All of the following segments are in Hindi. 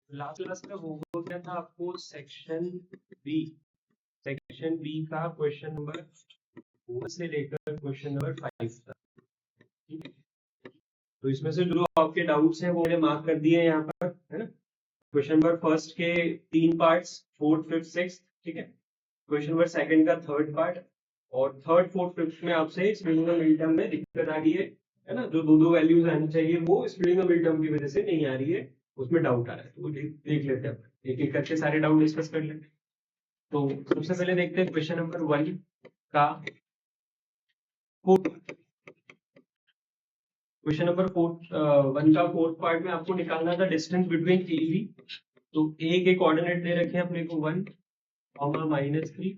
लास्ट क्लास में वो हो गया था आपको सेक्शन बी का क्वेश्चन नंबर 1 से लेकर क्वेश्चन नंबर 5 तक। ठीक है, तो इसमें से जो आपके डाउट्स हैं वो मैंने मार्क कर दिए हैं यहाँ पर, है ना। क्वेश्चन नंबर फर्स्ट के 3 पार्ट्स, 4th 5th 6th, ठीक है। क्वेश्चन नंबर सेकंड का 3rd पार्ट, और 3rd 4th 5th में आपसे स्प्लिटिंग ऑफ मिड टर्म में दिक्कत आ रही है ना। जो दो वैल्यूज आनी चाहिए वो स्प्लिटिंग ऑफ मिड टर्म की वजह से नहीं आ रही है, उसमें डाउट आ रहा है। तो देख लेते हैं, एक एक करके सारे डाउट डिस्कस कर लेते हैं। तो सबसे पहले देखते हैं क्वेश्चन नंबर 1 का क्वेश्चन नंबर 1 का 4th पार्ट में आपको निकालना था डिस्टेंस बिटवीन ए बी। तो ए के कोऑर्डिनेट दे रखे हैं अपने को 1, -3,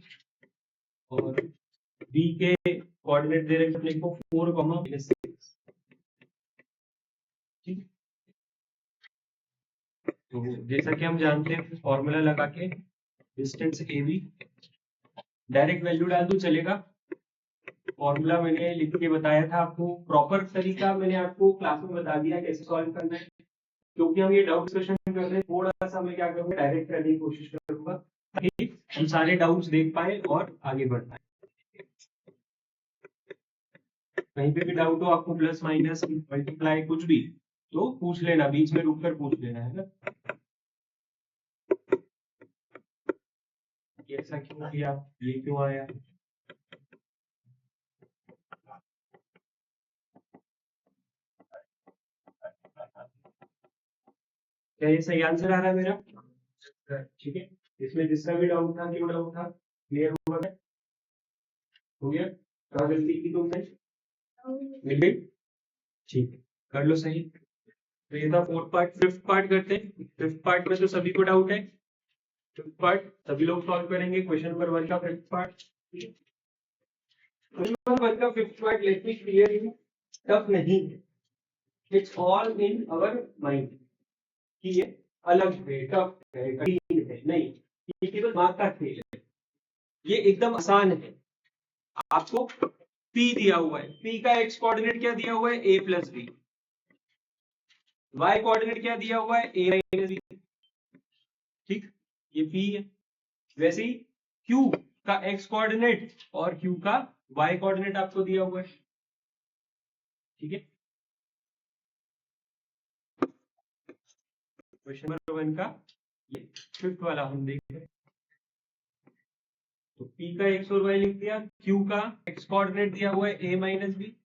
और बी के कोऑर्डिनेट दे रखे अपने को 4, -6। ठीक, तो जैसा कि हम जानते हैं फॉर्मूला लगा के distance A B, direct value डाल दो चलेगा। फॉर्मूला मैंने लिख के बताया था आपको, प्रॉपर तरीका मैंने आपको क्लास में बता दिया कैसे सॉल्व करना है। क्योंकि हम ये डाउट डिस्कशन कर रहे हैं, थोड़ा सा मैं क्या करूंगा, डायरेक्ट करने की कोशिश करूंगा ताकि हम सारे डाउट्स देख पाए और आगे बढ़ पाए। कहीं पे भी डाउट हो आपको, प्लस माइनस मल्टीप्लाई कुछ भी, तो पूछ लेना, बीच में रुक कर पूछ लेना, है ना। ऐसा क्यों किया, ये क्यों आया। क्या ये सही आंसर आ रहा है मेरा। ठीक है, इसमें जिसका भी डाउट था, क्यों डाउट था, क्लियर हुआ है, हो गया। कहाँ गलती की तुमने, मिल गई, ठीक है, कर लो सही। तो ये था 4th पार्ट। 5th पार्ट करते हैं। 5th पार्ट में तो सभी को डाउट है, 5th पार्ट सभी लोग सॉल्व करेंगे। क्वेश्चन नंबर 1 का 5th पार्ट, क्वेश्चन नंबर 1 का 5th part, let me clear you, tough नहीं है, it's all in our mind कि ये अलग है, टफ है, कठिन है, नहीं, ये केवल दिमाग का खेल है। ये एकदम आसान है। आपको P दिया हुआ है, P का एक्स कोऑर्डिनेट क्या दिया हुआ है, a plus b. y coordinate क्या दिया हुआ है, a माइनस बी। ठीक, ये P है। वैसे ही Q का एक्स कोऑर्डिनेट और Q का y कोऑर्डिनेट आपको दिया हुआ है। ठीक है, क्वेश्चन नंबर 1 का ये 5th वाला हम देख रहे हैं। तो P का एक्स और y लिख दिया, Q का एक्स कोऑर्डिनेट दिया हुआ है a माइनस बी,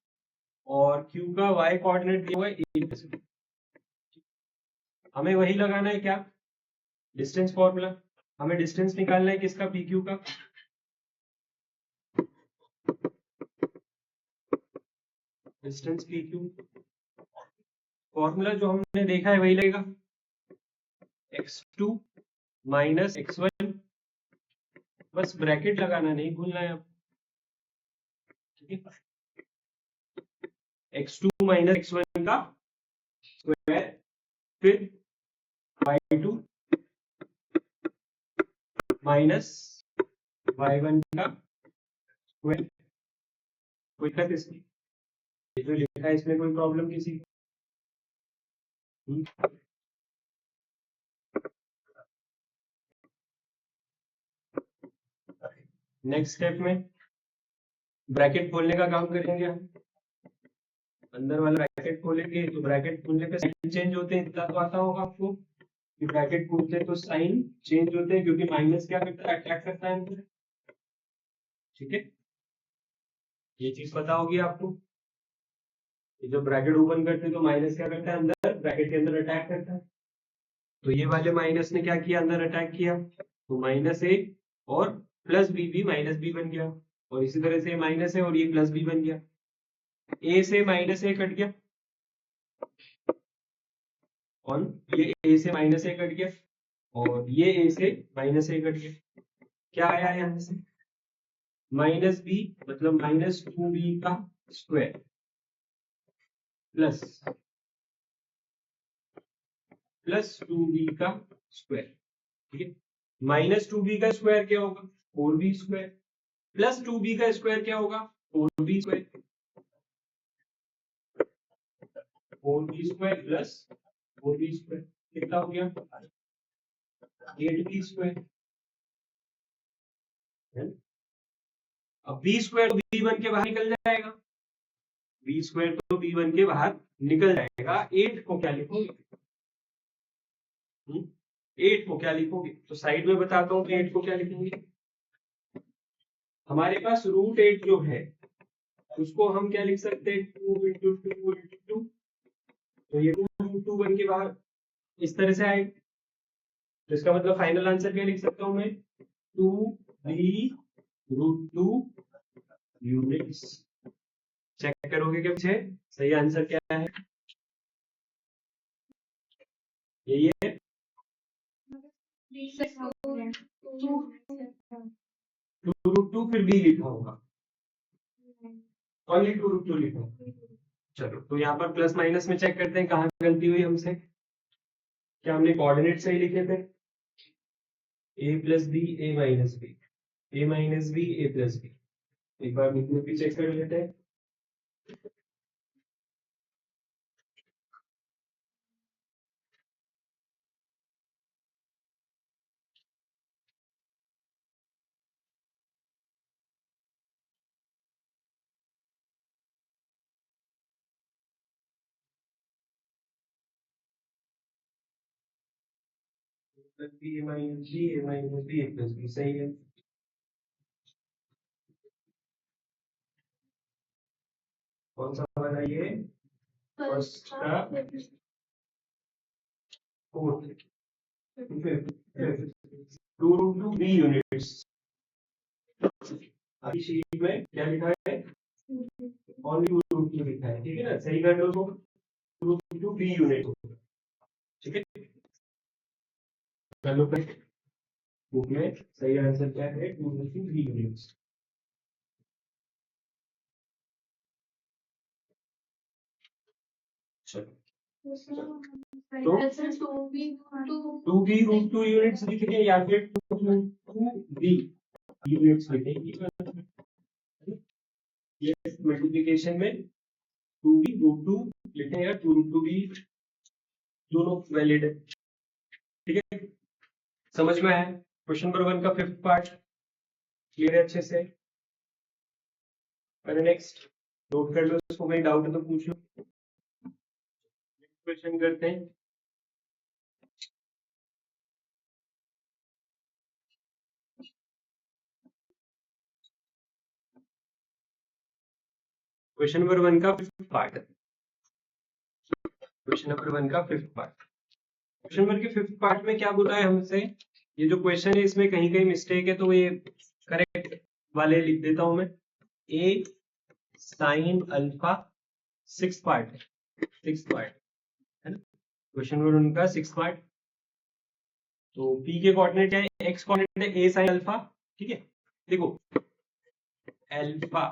और Q का y कोऑर्डिनेट दिया हुआ है a प्लस बी। हमें वही लगाना है, क्या, डिस्टेंस फॉर्मूला। हमें डिस्टेंस निकालना है किसका, पी क्यू का। डिस्टेंस पी क्यू, फॉर्मूला जो हमने देखा है वही लगेगा, x2 माइनस x1, बस ब्रैकेट लगाना नहीं भूलना है अब। ठीक है, x2 माइनस x1 का स्क्वायर, फिर y2 माइनस y1 का स्क्वायर। कोई दिक्कत इसकी, ये जो लिखा है इसमें कोई प्रॉब्लम किसी को। नेक्स्ट स्टेप में ब्रैकेट खोलने का काम करेंगे हम। अंदर वाला ब्रैकेट खोलेंगे तो ब्रैकेट खोलने पे साइन चेंज होते हैं, इतना तो आता होगा आपको कि ब्रैकेट खोलते हैं तो साइन चेंज होते हैं, क्योंकि माइनस क्या करता है, अट्रैक्ट करता है अंदर। ठीक है, ये चीज पता होगी आपको कि जब ब्रैकेट ओपन करते हैं तो माइनस क्या करता है, अंदर ब्रैकेट के अंदर अटैक करता है। तो ये वाले माइनस ने क्या किया, अंदर अटैक किया, तो -a और प्लस बी भी -b बन गया, और इसी तरह से माइनस है और ये प्लस बी बन गया। a से -a कट गया, और ये a से -a कट गया, और ये a से -a कट गया। क्या आया यहां से, -b, मतलब -2b का स्क्वायर प्लस 2b का स्क्वायर। ठीक है, -2b का स्क्वायर क्या होगा, 4b स्क्वायर, प्लस 2b का स्क्वायर क्या होगा, 4b square. 4b square plus 4b square कितना हो गया, 8b स्क्वायर। अब b स्क्वायर तो b1 के बाहर निकल जाएगा, b स्क्वायर तो b1 के बाहर निकल जाएगा। 8 को क्या लिखोगे? 8 को क्या लिखोगे? तो साइड में बताता हूँ 8 को क्या लिखेंगे। हमारे पास रूट 8 जो है उसको हम क्या लिख सकते हैं? 2 इंटू 2 इंटू 2। तो ये 2 बन के बाहर इस तरह से आएगा। तो इसका मतलब फाइनल आंसर क्या लिख सकता हूं मैं? 2b√2 units. चेक करोगे क्या पीछे सही आंसर क्या है? यही है। 2√2 फिर b लिखा होगा, ओनली 2√2 लिखा होगा। चलो तो यहाँ पर प्लस माइनस में चेक करते हैं कहाँ गलती हुई हमसे। क्या हमने कोऑर्डिनेट सही लिखे थे? a plus b a minus b, a minus b a plus b. एक बार बुक भी चेक कर लेते हैं। B a minus b a minus b a plus b सही है। कौन सा वाला ये? फर्स्ट का फोर्थ फिफ्थ 2√2 b यूनिट्स। अभी शीट में क्या लिखा है? ओनली 2√2 लिखा है, ठीक है ना? सही कर लो तो 2√2 b यूनिट, ठीक है। कर लो फिर बुक में सही आंसर क्या है? 2√2 b यूनिट्स। तो 2b√2 यूनिट्स लिखेंगे या फिर 2√2 b यूनिट्स लिखेंगे। ये मल्टीप्लिकेशन में 2b√2 लिखेंगे या 2√2b, दोनों वैलिड है, ठीक है। समझ में आया? क्वेश्चन नंबर 1 का फिफ्थ पार्ट क्लियर है अच्छे से? नेक्स्ट नोट कर लो इसको, कोई डाउट है तो पूछ लो। क्वेश्चन करते हैं। क्वेश्चन नंबर 1 का फिफ्थ पार्ट, क्वेश्चन नंबर 1 का फिफ्थ पार्ट। क्वेश्चन नंबर के फिफ्थ पार्ट में क्या बोला है हमसे? ये जो क्वेश्चन है इसमें कहीं कहीं मिस्टेक है तो ये करेक्ट वाले लिख देता हूं मैं। ए साइन अल्फा, सिक्स पार्ट है ना क्वेश्चन नंबर उनका सिक्स पार्ट। तो पी के कोऑर्डिनेट है, एक्स कोऑर्डिनेट है ए साइन अल्फा, ठीक है। देखो अल्फा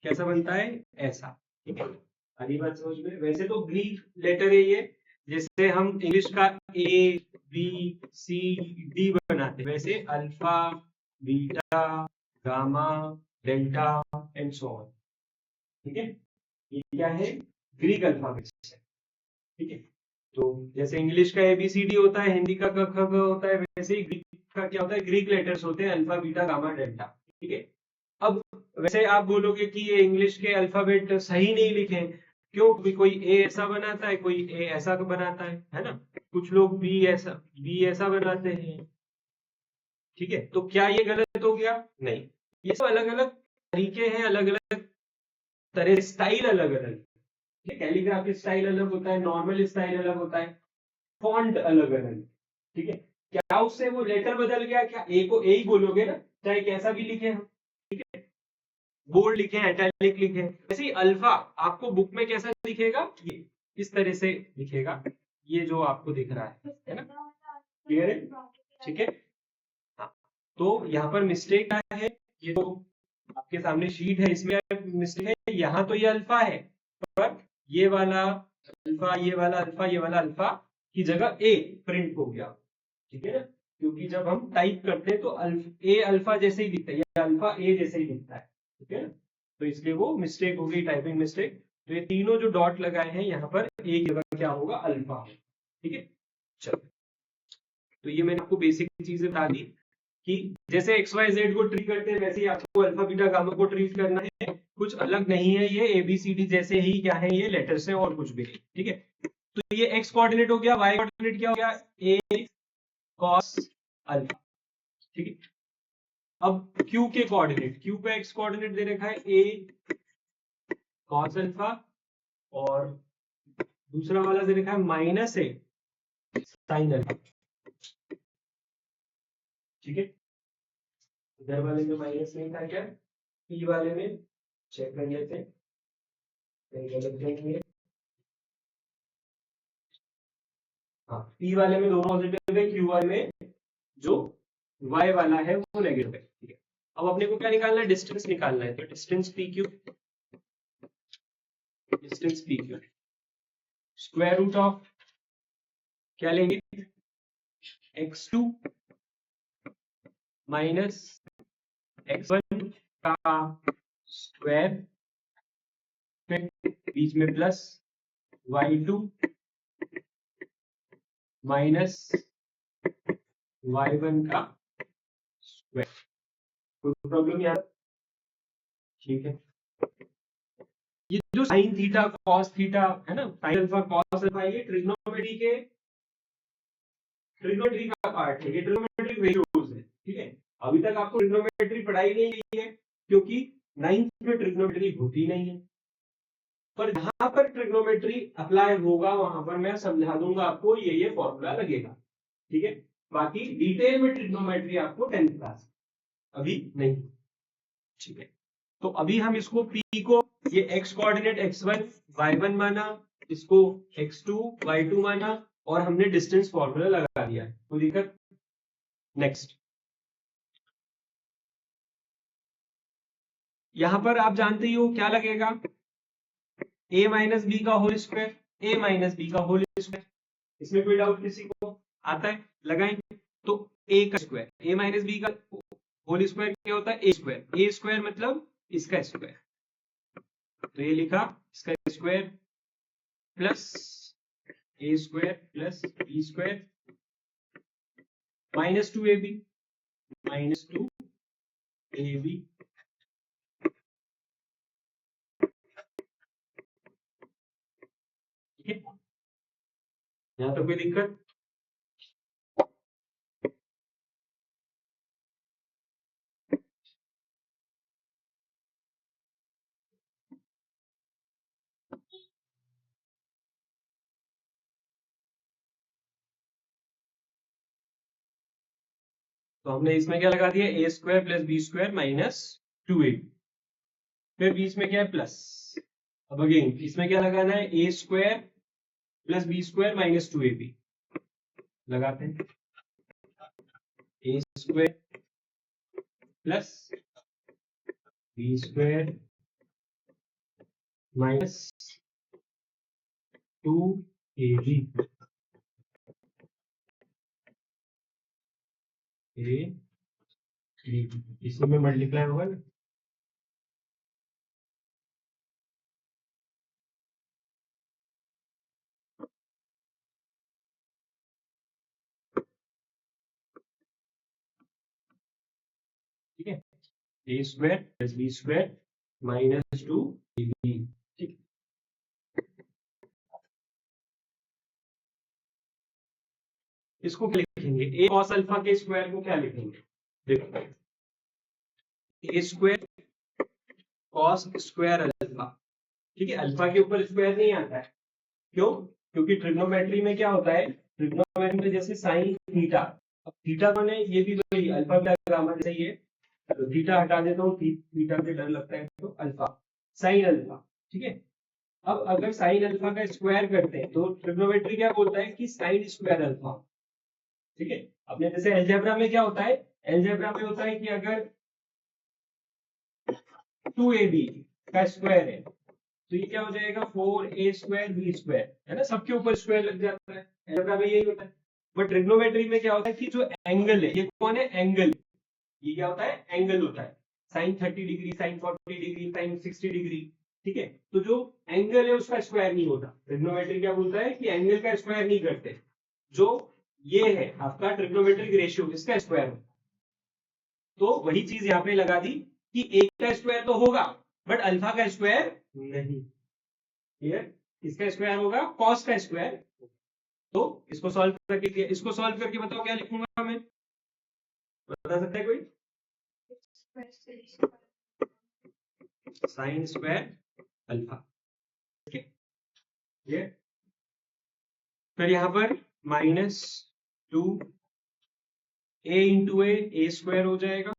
कैसा बनता है? ऐसा, ठीक है। सारी बात समझ में? वैसे तो ग्रीक लेटर है ये, जैसे हम इंग्लिश का ए बी सी डी बनाते हैं, वैसे alpha beta gamma delta and so on, ठीक है। ये क्या है? ग्रीक अल्फाबेट है, ठीक है। तो जैसे इंग्लिश का एबीसीडी होता है, हिंदी का क ख ग होता है, वैसे ही ग्रीक का क्या होता है? ग्रीक लेटर्स होते हैं, अल्फा बीटा गामा डेल्टा, ठीक है। अब वैसे आप बोलोगे कि ये इंग्लिश के अल्फाबेट सही नहीं लिखे, क्यों? कोई ए ऐसा बनाता है, कोई ए ऐसा बनाता है ना। कुछ लोग बी ऐसा बनाते हैं, ठीक है। तो क्या ये गलत हो गया? नहीं, ये सब अलग अलग तरीके हैं, अलग अलग तरह, स्टाइल अलग अलग, कैलीग्राफी स्टाइल अलग होता है, नॉर्मल स्टाइल अलग होता है, फॉन्ट अलग अलग, ठीक है। क्या उससे वो लेटर बदल गया? क्या ए को ए ही बोलोगे ना, चाहे कैसा भी लिखे हम, ठीक है। बोल्ड लिखे, इटैलिक लिखे, वैसे ही अल्फा आपको बुक में कैसा दिखेगा? ये इस तरह से दिखेगा, ये जो आपको दिख रहा है ना। क्लियर है? ठीक है। हाँ, तो यहाँ पर मिस्टेक क्या है? ये जो आपके सामने शीट है इसमें मिस्टेक है। यहाँ तो ये अल्फा है, पर ये वाला अल्फा, ये वाला अल्फा, ये वाला अल्फा की जगह ए प्रिंट हो गया, ठीक है ना। क्योंकि जब हम टाइप करते हैं तो ए अल्फा जैसे ही दिखता है, या अल्फा ए जैसे ही दिखता है, ठीक है ना। तो इसलिए वो मिस्टेक हो गई, टाइपिंग मिस्टेक। तो ये तीनों जो डॉट लगाए हैं यहाँ पर ए की जगह क्या होगा? अल्फा, ठीक है। चलो तो ये मैंने आपको बेसिक चीजें बता दी कि जैसे एक्स वाई जेड को ट्रीट करते हैं वैसे ही आपको अल्फा बीटा गामा को ट्रीट करना है, कुछ अलग नहीं है, ये एबीसीडी जैसे ही क्या है, ये लेटर्स है और कुछ भी नहीं, ठीक है। तो ये एक्स कोऑर्डिनेट हो गया, वाई कोऑर्डिनेट क्या हो गया, ए कॉस अल्फा, ठीक है। अब क्यू के कोऑर्डिनेट, क्यू का एक्स कोऑर्डिनेट दे रखा है ए कॉस अल्फा और दूसरा वाला दे रखा है माइनस ए साइन अल्फा, ठीक है। इधर वाले में माइनस नहीं था क्या, पी वाले में चेक कर लेते हैं कहीं गलत नहीं है। हाँ, पी वाले में दोनों पॉजिटिव है, क्यू वाले में जो y वाला है वो नेगेटिव है, ठीक है। अब अपने को क्या निकालना है, डिस्टेंस निकालना है, तो distance P Q, distance P Q square root of क्या लेंगे, x2 माइनस x1 का स्क्वायर, फिर बीच में प्लस y2 माइनस y1 का स्क्वायर। कोई प्रॉब्लम यार, ठीक है। ये जो साइन थीटा कॉस थीटा है ना, साइन अल्फा कॉस अल्फा, ये ट्रिग्नोमेट्री का पार्ट है, ये ट्रिग्नोमेट्रिक रेशियोज है, ठीक है। अभी तक आपको ट्रिग्नोमेट्री पढ़ाई नहीं गई है क्योंकि 9th में ट्रिग्नोमेट्री होती नहीं है, पर जहां पर ट्रिग्नोमेट्री अप्लाई होगा वहां पर मैं समझा दूंगा आपको, ये फॉर्मूला लगेगा, ठीक है। बाकी डिटेल में ट्रिग्नोमेट्री आपको 10th क्लास अभी नहीं, ठीक है। तो अभी हम इसको P को ये x कोऑर्डिनेट x1 y1 माना, इसको x2 y2 माना और हमने डिस्टेंस फॉर्मूला लगा दिया है, कोई दिक्कत। नेक्स्ट, यहां पर आप जानते ही हो क्या लगेगा, a माइनस बी का whole square, a minus B का होल स्क्वायर, इसमें कोई डाउट किसी को आता है, लगाएंगे। तो a का स्क्वायर, a माइनस बी का होल स्क्वायर क्या होता है, a स्क्वायर मतलब इसका स्क्वायर, तो ये लिखा इसका square plus A square plus B square minus 2ab, minus 2ab, ठीक है। यहां तो कोई दिक्कत, तो हमने इसमें क्या लगा दिया, A square plus B square minus 2ab, फिर बीच में क्या है प्लस, अब अगेन इसमें क्या लगाना है, A square plus B square minus 2ab, लगाते हैं A square plus B square minus 2ab, इसी में मल्टीप्लाई होगा ना, ठीक है, A square plus B square minus 2ab, ठीक। इसको क्या लिखेंगे, ए कॉस अल्फा के स्क्वायर को क्या लिखेंगे, देखो A square cos square alpha, ठीक है। अल्फा के ऊपर स्क्वायर नहीं आता है, क्यों, क्योंकि ट्रिग्नोमेट्री में क्या होता है, ट्रिग्नोमेट्री में जैसे साइन थीटा, अब थीटा माने ये भी वही अल्फा बीटा गामा जैसे ही है, तो थीटा हटा देता हूँ, थीटा से डर लगता है, तो अल्फा साइन अल्फा, ठीक है। अब अगर साइन अल्फा का स्क्वायर करते हैं तो ट्रिग्नोमेट्री क्या बोलता है कि साइन स्क्वायर अल्फा, ठीक है। अपने जैसे अलजेब्रा में क्या होता है, अलजेब्रा में होता है कि अगर 2ab का स्क्वायर है तो ये क्या हो जाएगा, 4a स्क्वायर बी स्क्वायर, है ना, सबके ऊपर स्क्वायर लग जाता है, अलजेब्रा में यही होता है। बट ट्रिग्नोमेट्री में क्या होता है कि जो एंगल है, ये कौन है, एंगल, ये क्या होता है, एंगल होता है, sine 30 degree, sine 40 degree, sine 60 degree, ठीक है। तो जो एंगल है उसका स्क्वायर नहीं होता, ट्रिग्नोमेट्री क्या बोलता है कि एंगल का स्क्वायर नहीं करते, जो ये है आपका ट्रिग्नोमेट्रिक रेशियो, इसका स्क्वायर होगा। तो वही चीज यहाँ पे लगा दी कि एक का स्क्वायर तो होगा बट अल्फा का स्क्वायर नहीं। क्लियर? इसका स्क्वायर होगा कॉस का स्क्वायर। तो इसको सॉल्व करके बताओ क्या लिखूंगा मैं, बता सकता है कोई? Sign square alpha. क्लियर? फिर यहां पर -2 a इंटू ए स्क्वायर हो जाएगा।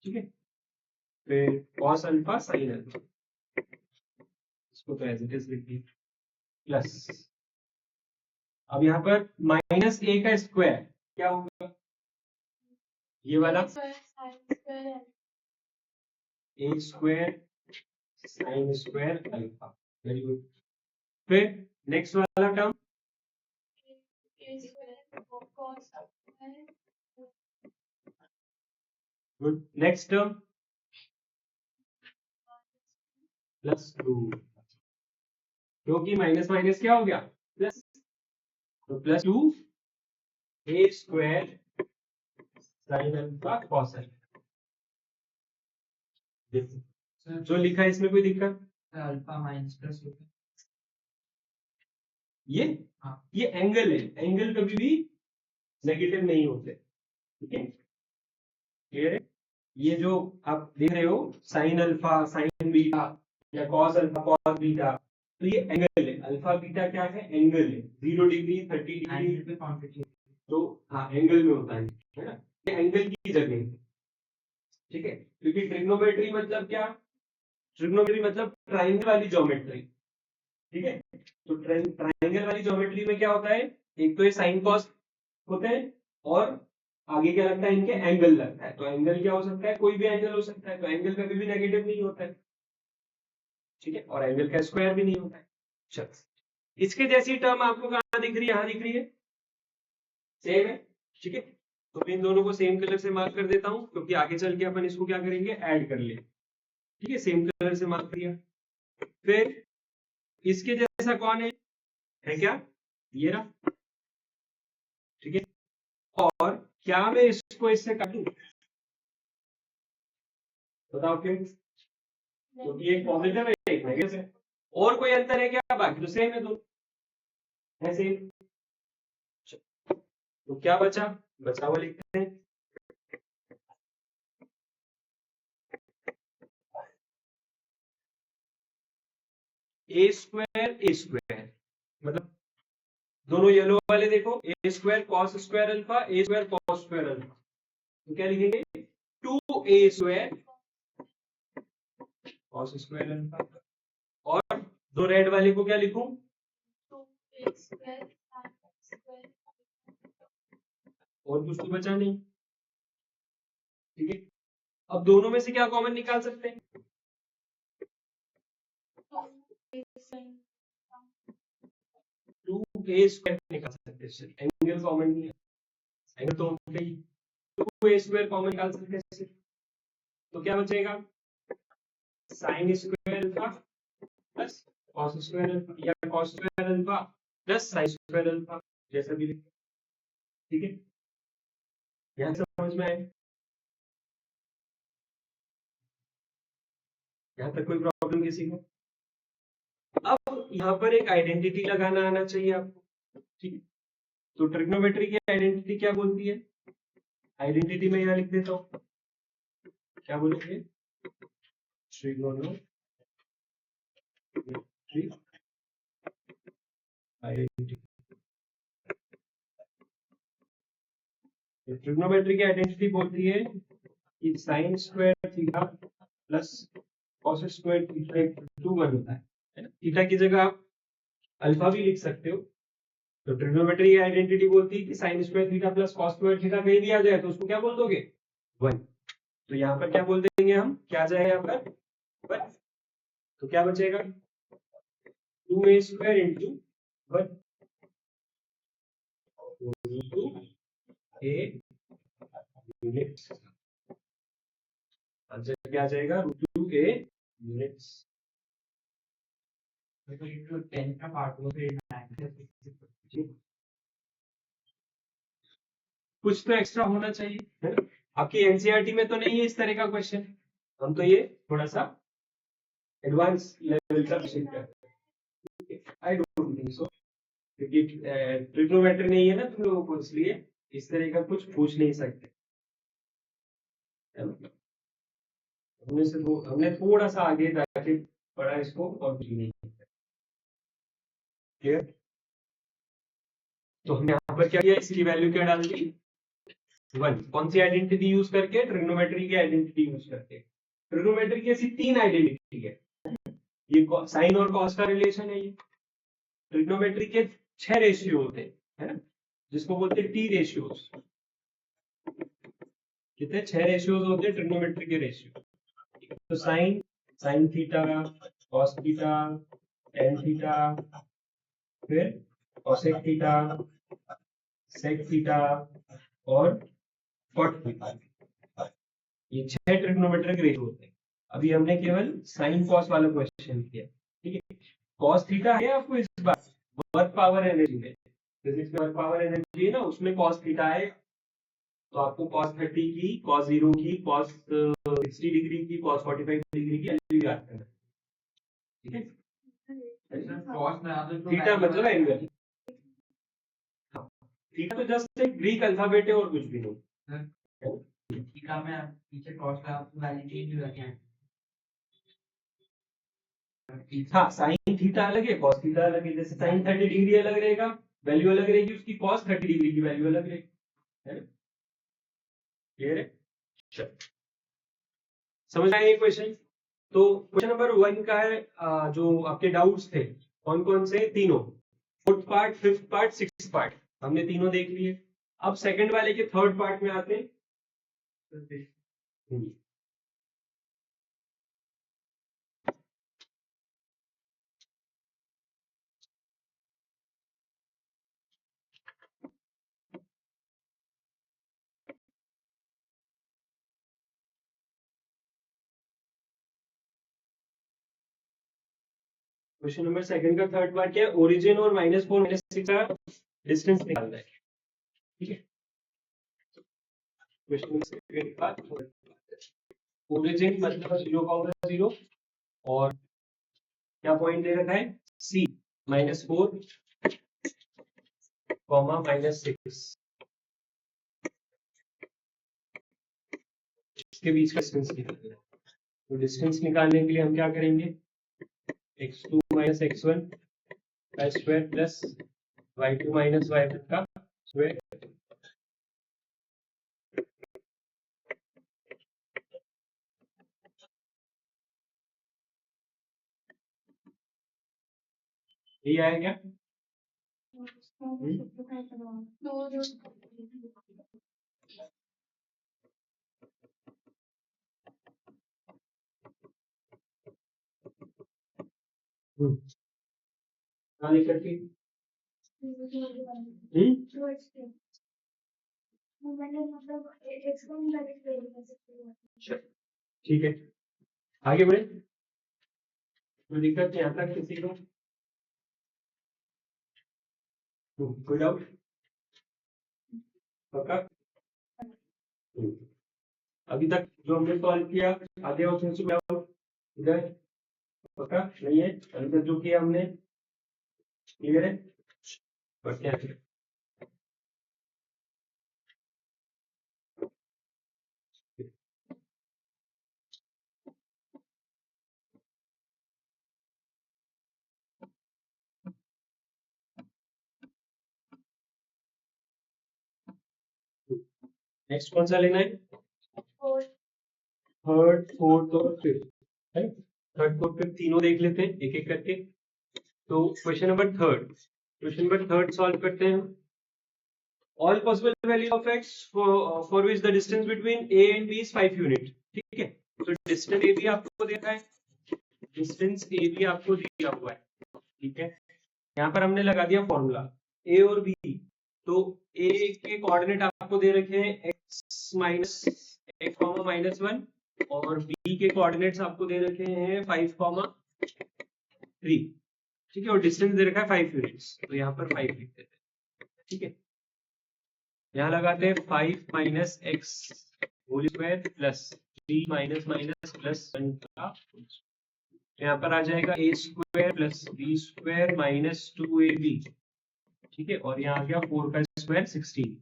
ठीक है, फिर कॉस अल्फा साइन अल्फा, इसको तो एज इट इज लिख दिया, प्लस अब यहाँ पर -a का स्क्वायर क्या होगा, ये वाला a square sine square alpha. Very good. फिर नेक्स्ट वाला टर्म गुड, नेक्स्ट टर्म +2, क्योंकि माइनस माइनस क्या हो गया प्लस, तो +2 a square sine alpha cos alpha. जो लिखा है इसमें कोई दिक्कत? अल्फा माइनस प्लस होता है। ये हाँ। ये एंगल है, एंगल कभी भी नेगेटिव नहीं होते। ठीक है, क्लियर है? ये जो आप देख रहे हो साइन अल्फा साइन बीटा या कॉस अल्फा कॉस बीटा, तो ये एंगल है। अल्फा बीटा क्या है, एंगल है। 0 डिग्री 30 डिग्री, तो हाँ एंगल में होता है ना, ये एंगल की जगह है। ठीक है, क्योंकि ट्रिग्नोमेट्री मतलब क्या, ट्रिग्नोमेट्री मतलब ट्राइंगल वाली ज्योमेट्री। ठीक है, तो ट्राइंगल वाली ज्योमेट्री में क्या होता है, एक तो ये साइन कॉस होते हैं और आगे क्या लगता है, इनके एंगल लगता है। तो एंगल क्या हो सकता है, कोई भी एंगल हो सकता है, तो एंगल कभी भी नेगेटिव नहीं होता है। ठीक है, और एंगल का स्क्वायर भी नहीं होता है। चलो, इसके जैसी टर्म आपको कहां दिख रही है, यहां दिख रही है, सेम है। ठीक है, तो इन दोनों को सेम कलर से मार्क कर देता हूं, क्योंकि आगे चल के अपन इसको क्या करेंगे, ऐड कर ले। ठीक है, सेम कलर से मार्क किया। फिर इसके जैसा कौन है क्या, ये रहा। ठीक है, और क्या मैं इसको इससे काटूं, बताओ क्यों? क्योंकि एक पॉजिटिव है एक नेगेटिव है। और कोई अंतर है क्या, बाकी तो सेम है, दो ऐसे। तो क्या बचा, बचा हुआ लिखते हैं ए स्क्वायर, मतलब दोनों येलो वाले देखो, A square cos square alpha, A square cos square alpha. तो क्या लिखेंगे, 2a square cos square alpha. और दो रेड वाले को क्या लिखूं, और कुछ तो बचा नहीं। ठीक है, अब दोनों में से क्या कॉमन निकाल सकते हैं, 2a स्क्वायर निकाल सकते हैं, एंगल कॉमन नहीं है, एंगल तो होगा ही, 2a स्क्वायर कॉमन निकाल सकते हैं सिर्फ। तो क्या बचेगा, sine square alpha plus cos square alpha, या cos square alpha plus sine square alpha, जैसा भी लिखे। ठीक है, यहां समझ में आए, यहां तक कोई प्रॉब्लम किसी को? अब यहाँ पर एक आइडेंटिटी लगाना आना चाहिए आपको। ठीक है, तो ट्रिग्नोमेट्री की आइडेंटिटी क्या बोलती है, आइडेंटिटी में यहाँ लिख देता हूं, क्या बोलेंगे, ट्रिग्नोमेट्री आइडेंटिटी। ट्रिग्नोमेट्री की आइडेंटिटी बोलती है कि sine square theta plus cos square theta equal to 1 होता है ना। थीटा की जगह आप अल्फा भी लिख सकते हो। तो ट्रिग्नोमेट्री की आइडेंटिटी बोलती है कि sine square theta plus cos square theta कहीं भी आ जाए तो उसको क्या बोल दोगे, 1। तो यहाँ पर क्या बोल देंगे हम, क्या जाएगा यहाँ पर 1, तो क्या बचेगा 2a square into 1 into a units, answer क्या आ जाएगा, √2a यूनिट्स। 10 का पार्ट हो फिर 9 कुछ तो एक्स्ट्रा होना चाहिए, है ना? आपकी एनसीईआरटी में तो नहीं है इस तरह का क्वेश्चन, हम तो ये थोड़ा सा एडवांस लेवल का क्वेश्चन करते हैं। आई डोंट थिंक सो, क्योंकि ट्रिग्नोमेट्री नहीं है ना तुम लोगों को, इसलिए इस तरह का कुछ पूछ नहीं सकते, है ना? हमने थोड़ा सा आगे जाके पढ़ा इसको और कुछ नहीं। क्लियर? तो हमने यहाँ पर क्या किया, इसकी वैल्यू क्या डाल दी, 1। कौन सी आइडेंटिटी यूज करके, ट्रिग्नोमेट्री की आइडेंटिटी यूज करके। ट्रिग्नोमेट्री की ऐसी 3 आइडेंटिटी है, ये साइन और कॉस का रिलेशन है, ये ट्रिग्नोमेट्री के 6 रेशियो होते हैं, है ना, जिसको बोलते हैं टी रेशियोज। कितने 6 रेशियोज होते हैं ट्रिग्नोमेट्री के रेशियो। तो sine theta, cos theta, tan theta, फिर कोसेक थीटा, सेक थीटा और कॉट थीटा, ये 6 ट्रिग्नोमेट्रिक रेशियो होते हैं। अभी हमने केवल साइन कॉस वाला क्वेश्चन किया, ठीक है। कॉस थीटा है आपको इस बार वर्क पावर एनर्जी में, जैसे इसमें वर्क पावर एनर्जी है ना, उसमें कॉस थीटा है, तो आपको cos 30 की, cos 0 की, cos 60 डिग्री की, cos 45 डिग्री की वैल्यू याद करना, ठीक है। थीटा मतलब एंगल, थीटा तो जस्ट एक ग्रीक अल्फाबेट है और कुछ भी नहीं। थीटा में पीछे क्रॉस का वैल्यू भी रखे हैं। हाँ, साइन थीटा अलग है, cos थीटा अलग है। जैसे साइन 30 डिग्री अलग रहेगा, वैल्यू अलग रहेगी उसकी, cos 30 डिग्री की वैल्यू अलग रहेगी, है ना? क्लियर है? चलो, समझ आए ये क्वेश्चन? तो क्वेश्चन नंबर 1 का है, जो आपके डाउट्स थे कौन कौन से, तीनों, 4th part, 5th part, 6th part, हमने तीनों देख लिए। अब सेकंड वाले के 3rd पार्ट में आते हैं। क्वेश्चन नंबर सेकंड का 3rd पार्ट क्या है, ओरिजिन और -4 -6 का डिस्टेंस निकालना है, ठीक है। क्वेश्चन नंबर सेकंड का ओरिजिन मतलब 0,0 और क्या पॉइंट दे रखा है, C -4, -6, इसके बीच का डिस्टेंस निकालना है। तो डिस्टेंस निकालने के लिए हम क्या करेंगे, x2 - x1 का स्क्वायर प्लस y2 - y1 का स्क्वायर, ये आएगा। हाँ, दिक्कत की ठीक है, आगे बढ़े, कोई दिक्कत नहीं आता किसी को, कोई डाउट? पक्का? अभी तक जो हमने सॉल्व किया आधे ऑप्शन से डाउट इधर, पक्का नहीं है? अभी तक जो किया हमने क्लियर है? बढ़िया है। नेक्स्ट कौन सा लेना है, थर्ड, फोर्थ और फिफ्थ, है? थर्ड, फोर्थ, फिफ्थ तीनों देख लेते हैं एक एक करके। तो क्वेश्चन नंबर थर्ड सॉल्व करते हैं। All possible value of x for which the distance between a and b is 5 unit, ठीक है। तो डिस्टेंस a भी आपको दिया है, डिस्टेंस a भी आपको दिया हुआ है, ठीक है। यहाँ पर हमने लगा दिया फॉर्मूला a और b। तो a के कोऑर्डिनेट आपको दे रखे हैं x -1 और b के कोऑर्डिनेट्स आपको दे रखे हैं 5,3, ठीक है। और डिस्टेंस दे रखा है 5 यूनिट्स, तो यहाँ पर 5 लिख देते हैं, ठीक है। यहाँ लगाते हैं 5 minus X whole square plus 3 minus minus plus 1 का, यहाँ पर आ जाएगा A square plus B square minus 2ab, ठीक है, और यहाँ आ गया 4 का स्क्वायर 16।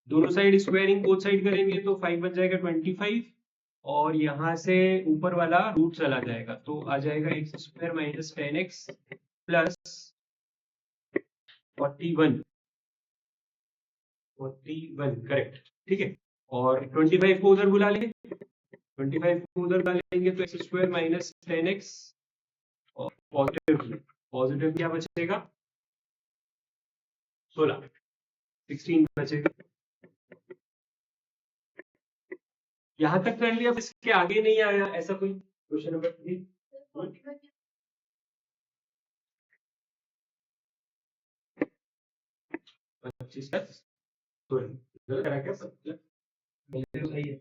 दोनों साइड स्क्वायरिंग बोथ साइड करेंगे तो 5 बन जाएगा 25, और यहाँ से ऊपर वाला रूट चला जाएगा तो आ जाएगा x square minus 10x plus 41 correct, ठीक है, और 25 को उधर बुला लेंगे, 25 को उधर बुला लेंगे तो एक्स स्क्वायर माइनस 10x और पॉजिटिव क्या बचेगा 16 बचेगा। यहां तक कर लिया, इसके आगे नहीं आया ऐसा कोई क्वेश्चन नंबर 3? 25 प्लस 16 करा क्या सब सही है,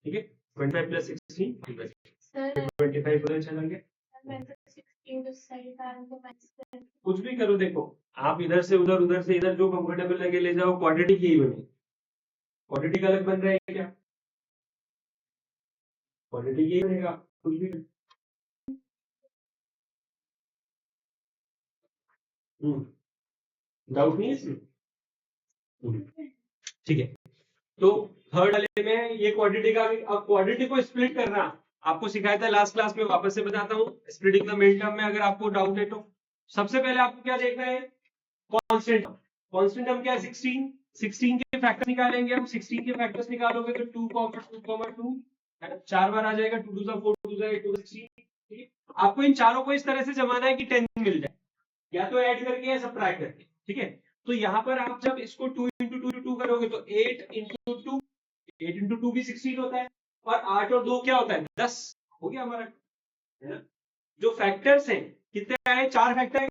ठीक है, 25 प्लस 16 25 उधर चला गया। कुछ भी करो, देखो आप इधर से उधर से इधर जो कंफर्टेबल लगे ले जाओ, क्वाड्रेटिक यही बने, क्वाड्रेटिक अलग बन रहा है क्या, क्वाड्रेटिक यही बनेगा, कुछ भी डाउट नहीं है इसमें, ठीक है। तो थर्ड वाले में ये क्वाड्रेटिक आ गई। अब क्वाड्रेटिक को स्प्लिट करना आपको सिखाया था लास्ट क्लास में, वापस से बताता हूँ, स्प्लिटिंग द मिड टर्म में अगर आपको डाउट है तो सबसे पहले आपको क्या देखना है, कांस्टेंट टर्म क्या है 16 के फैक्टर निकालेंगे हम, 16 के फैक्टर्स निकालोगे तो 2, है ना, 4 बार आ जाएगा, 2 2 4 2 8 2 16, ठीक है। आपको इन चारों को इस तरह से जमाना है कि 10 मिल जाए, या तो ऐड करके या सब्ट्रैक्ट करके, ठीक है। तो यहाँ पर आप जब इसको 2 into 2 करोगे तो 8 into 2 भी 16 होता है, और 8 और 2 क्या होता है 10, हो गया हमारा, है ना। जो फैक्टर्स हैं कितने आए, 4 फैक्टर है,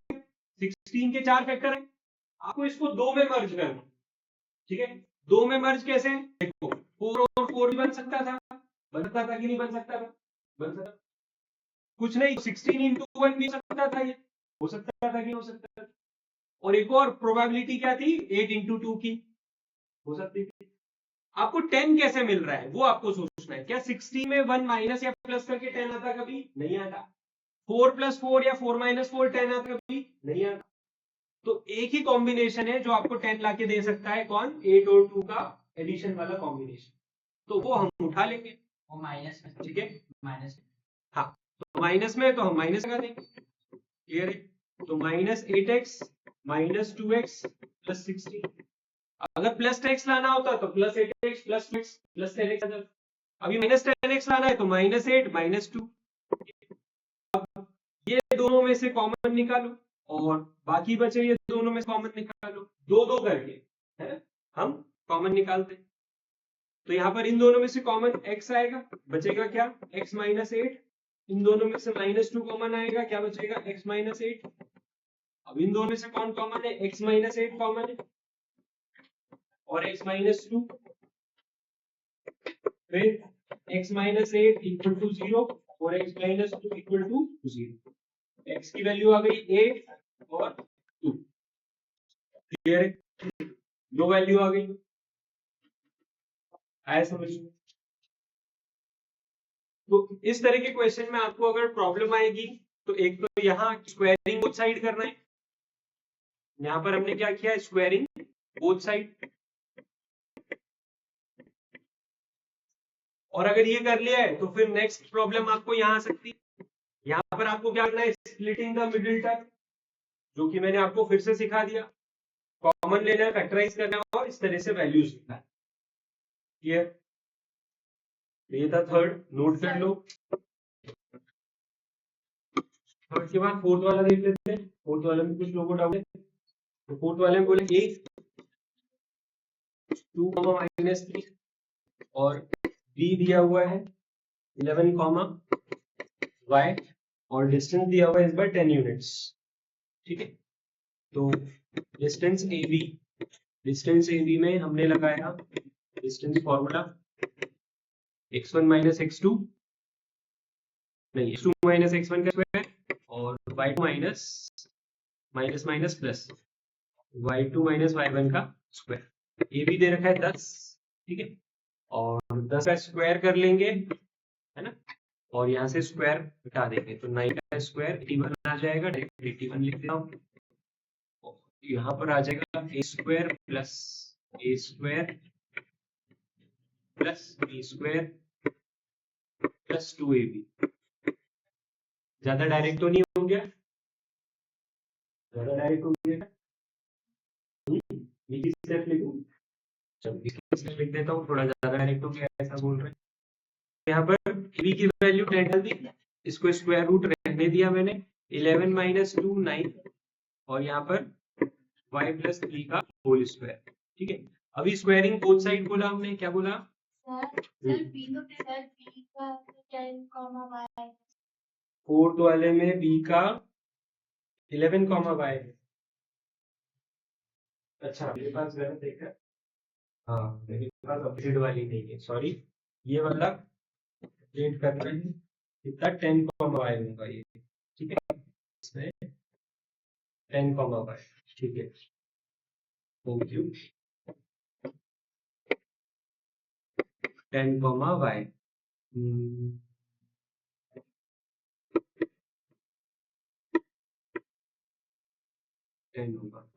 16 के 4 फैक्टर है, आपको इसको 2 में मर्ज करना, ठीक है। 2 में मर्ज कैसे, देखो 4 और 4 भी बन सकता था कि नहीं बन सकता था, बन सकता, कुछ नहीं, 16 into 1 भी सकता था, ये हो सकता था कि हो सकता था, और एक और प्रोबेबिलिटी क्या थी 8 into 2 की, हो सकती थी। आपको 10 कैसे मिल रहा है वो आपको सोचना है, क्या 16 में 1 माइनस या प्लस करके 10 आता, कभी नहीं आता, 4 + 4 या 4 - 4 10 आता, कभी नहीं आता। तो एक ही कॉम्बिनेशन है जो आपको 10 लाके दे सकता है, कौन, 8 और 2 का एडिशन वाला कॉम्बिनेशन, तो वो हम उठा लेंगे, वो माइनस में, ठीक है, माइनस, हाँ, तो माइनस में तो हम माइनस लगा देंगे, क्लियर है, तो -8x - 2x + 16, अगर +10x लाना होता तो +8x + 2x + 10x आ जाता, अभी -10x लाना है तो -8 - 2, अब ये दोनों में से कॉमन निकालो और बाकी बचे ये दोनों में से कॉमन निकालो, दो दो करके, है ना, हम कॉमन निकालते, तो यहाँ पर इन दोनों में से कॉमन x आएगा, बचेगा क्या x - 8, इन दोनों में से -2 कॉमन आएगा, क्या बचेगा x - 8, अब इन दोनों में से कौन कॉमन है, x - 8 कॉमन है और x - 2, फिर x - 8 = 0 और x - 2 = 0, x की वैल्यू आ गई 8 और 2, क्लियर है, दो वैल्यू आ गई, आया समझ में। तो इस तरह के क्वेश्चन में आपको अगर प्रॉब्लम आएगी तो एक तो यहाँ स्क्वायरिंग बोथ साइड करना है, यहाँ पर हमने क्या किया, स्क्वायरिंग बोथ साइड, और अगर ये कर लिया है तो फिर नेक्स्ट प्रॉब्लम आपको यहाँ आ सकती है, यहाँ पर आपको क्या करना है, स्प्लिटिंग द मिडिल टर्म, जो कि मैंने आपको फिर से सिखा दिया, कॉमन लेना है, फैक्टराइज करना है और इस तरह से वैल्यूज लिखना है, क्लियर, ये था थर्ड, नोट कर लो। थर्ड के बाद फोर्थ वाला देख लेते हैं, फोर्थ वाले में कुछ लोगों को डाउट है, तो फोर्थ वाले में बोले 8 2, -3 और b दिया हुआ है 11, y और डिस्टेंस दिया हुआ है इस बार 10 यूनिट्स, ठीक है। तो डिस्टेंस AB में हमने लगाया डिस्टेंस फॉर्मूला x1 - x2 नहीं, x2 - x1 का स्क्वायर और y2 minus plus y2 - y1 का स्क्वायर, ए भी दे रखा है 10, ठीक है, और 10 का स्क्वायर कर लेंगे, है ना, और यहाँ से स्क्वायर हटा देंगे तो 9 का स्क्वायर 81 आ जाएगा, डायरेक्ट 81 लिख देता हूँ। यहाँ पर आ जाएगा A square plus B square plus 2ab। ज्यादा डायरेक्ट तो नहीं हो गया? ज्यादा डायरेक्ट हो गया? ये किस स्टेप लिखूं? चलो इसके स्टेप लिख देता हूँ, थोड़ा ज्यादा डायरेक्ट हो गया ऐसा बोल रहे हैं। यहाँ पर b की वैल्यू 10 डाल दी, इसको स्क्वायर रूट रहने दिया मैंने, 11 माइनस 2 9, और यहाँ पर y प्लस 3 का होल स्क्वायर, ठीक है। अभी स्क्वायरिंग बोथ साइड बोला हमने, क्या बोला? फोर्थ वाले में b का 11 y है। अच्छा मेरे पास गलत देखा, हाँ मेरे पास ऑपोजिट वाली नहीं है, सॉरी, ये वाला अपडेट करना है, कितना 10 y होगा ये, ठीक है, इसमें 10 y, ठीक है, थैंक यू। 10 y 10 होगा,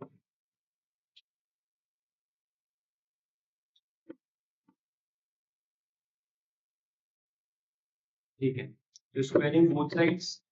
ठीक है, तो स्क्वायरिंग बोथ साइड्स,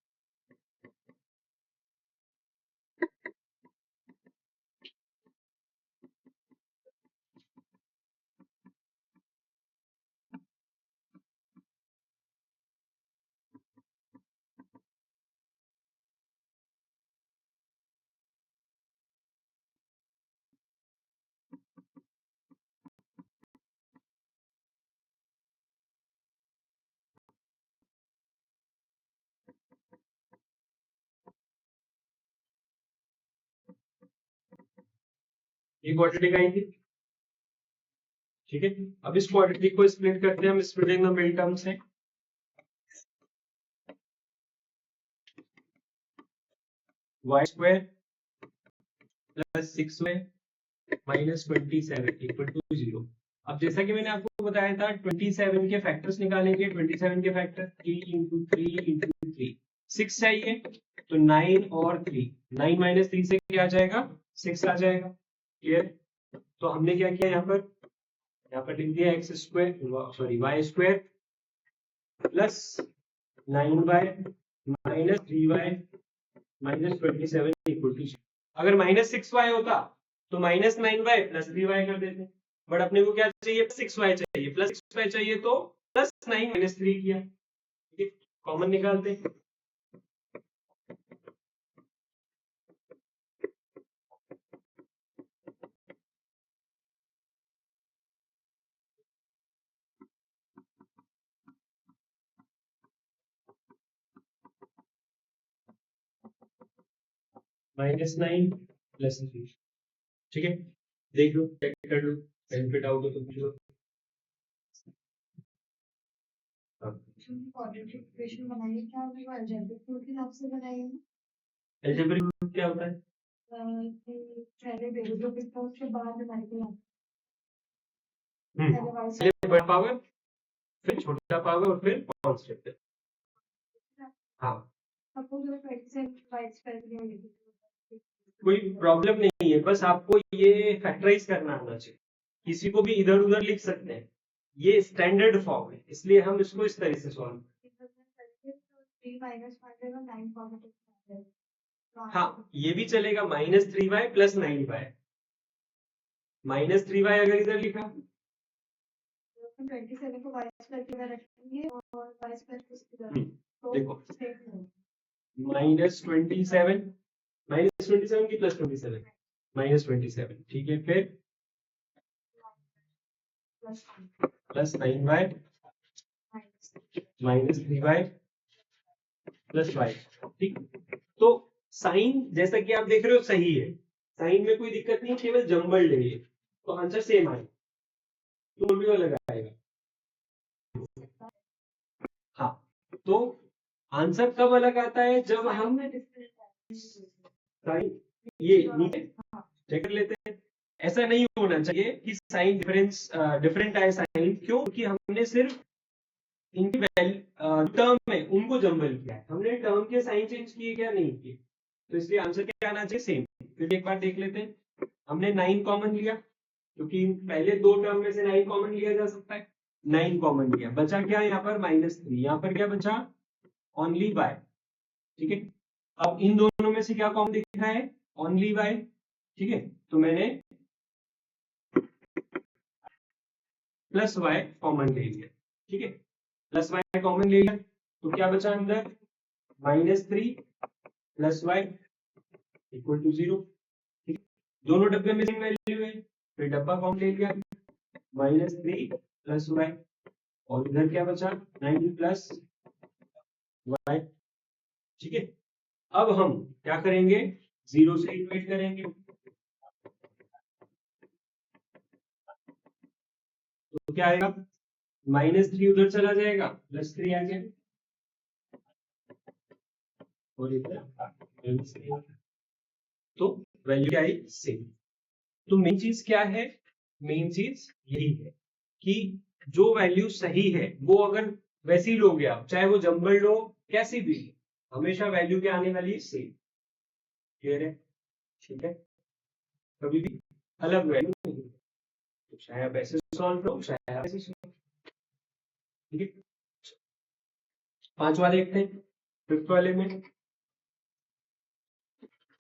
ये क्वाड्रेटिक आई थी, ठीक है। अब इस क्वाड्रेटिक को स्प्लिट करते हैं हम, स्प्लिटिंग द मिड टर्म से, y square plus 6y minus 27 equal to 0। अब जैसा कि मैंने आपको बताया था 27 के फैक्टर्स निकालेंगे, 27 के फैक्टर 3 इंटू 3 इंटू 3, 6 चाहिए, तो 9 और 3, 9 माइनस 3 से क्या आ जाएगा? 6 आ जाएगा, क्लियर। तो हमने क्या किया यहाँ पर लिख दिया x square sorry y square plus 9y minus 3y minus 27 equal to, अगर माइनस 6y होता तो माइनस 9y प्लस 3y कर देते, बट अपने को क्या चाहिए? 6y चाहिए, प्लस 6y चाहिए, तो प्लस 9 माइनस 3 किया, ठीक है, कॉमन निकालते हैं, -9 प्लस 3, ठीक है, देख लो, चेक कर लो, बेनिफिट आउट हो तो पूछ लो। अलजेब्रिक रूट क्या होता है? पहले बड़ा पावर, फिर छोटा पावर, और फिर कांस्टेंट। हाँ कोई प्रॉब्लम नहीं है, बस आपको ये फैक्टराइज करना आना चाहिए, किसी को भी इधर उधर लिख सकते हैं, ये स्टैंडर्ड फॉर्म है, इसलिए हम इसको इस तरह से सॉल्व, हाँ ये भी चलेगा, -3y प्लस 9y, -3y अगर इधर लिखा 27 को y स्क्वायर की तरह रखेंगे और y स्क्वायर को इधर, देखो -27 की प्लस 27 -27, ठीक है, फिर plus 9y minus 3y plus y, ठीक। तो साइन जैसा कि आप देख रहे हो सही है, साइन में कोई दिक्कत नहीं, केवल जम्बल्ड है ये, तो आंसर सेम आएगा, तो भी अलग आएगा। हाँ तो आंसर कब अलग आता है? जब हम साइन ये नीचे चेक कर लेते हैं, ऐसा नहीं होना चाहिए कि साइन डिफरेंट आए साइन, क्यों? क्योंकि हमने सिर्फ इनकी टर्म है उनको जंबल किया है, हमने टर्म के साइन चेंज किए क्या? नहीं किए। तो इसलिए आंसर क्या आना चाहिए? सेम। फिर एक बार देख लेते हैं। हमने 9 कॉमन लिया, क्योंकि पहले दो टर्म में से 9 कॉमन लिया जा सकता है। 9 कॉमन लिया, बचा क्या यहाँ पर? -3। यहाँ पर क्या बचा? Only y। ठीक है, अब इन दोनों में से क्या कॉमन दिख रहा है? Only y। ठीक है, तो मैंने प्लस y कॉमन ले लिया। ठीक है, प्लस y कॉमन ले लिया, तो क्या बचा अंदर? -3 प्लस y इक्वल टू 0। ठीक है, दोनों डब्बे में सेम वैल्यू है, फिर डब्बा कॉमन ले लिया, -3 प्लस y, और इधर क्या बचा? 9 प्लस y। ठीक है, अब हम क्या करेंगे? 0 से डिवाइड करेंगे, तो क्या आएगा? -3 उधर चला जाएगा, +3 आ गया, और इधर -3। तो वैल्यू क्या आई? सेम। तो मेन चीज क्या है? मेन चीज यही है कि जो वैल्यू सही है वो अगर वैसी लोगे आप, चाहे वो जंबल लो कैसी भी, हमेशा वैल्यू क्या आने वाली है? सेम। क्लियर है? ठीक है, कभी भी अलग वैल्यू नहीं, तो चाहे आप ऐसे सॉल्व करो, चाहे आप ऐसे सॉल्व। ठीक है, 5 वाले एक थे, 5th वाले में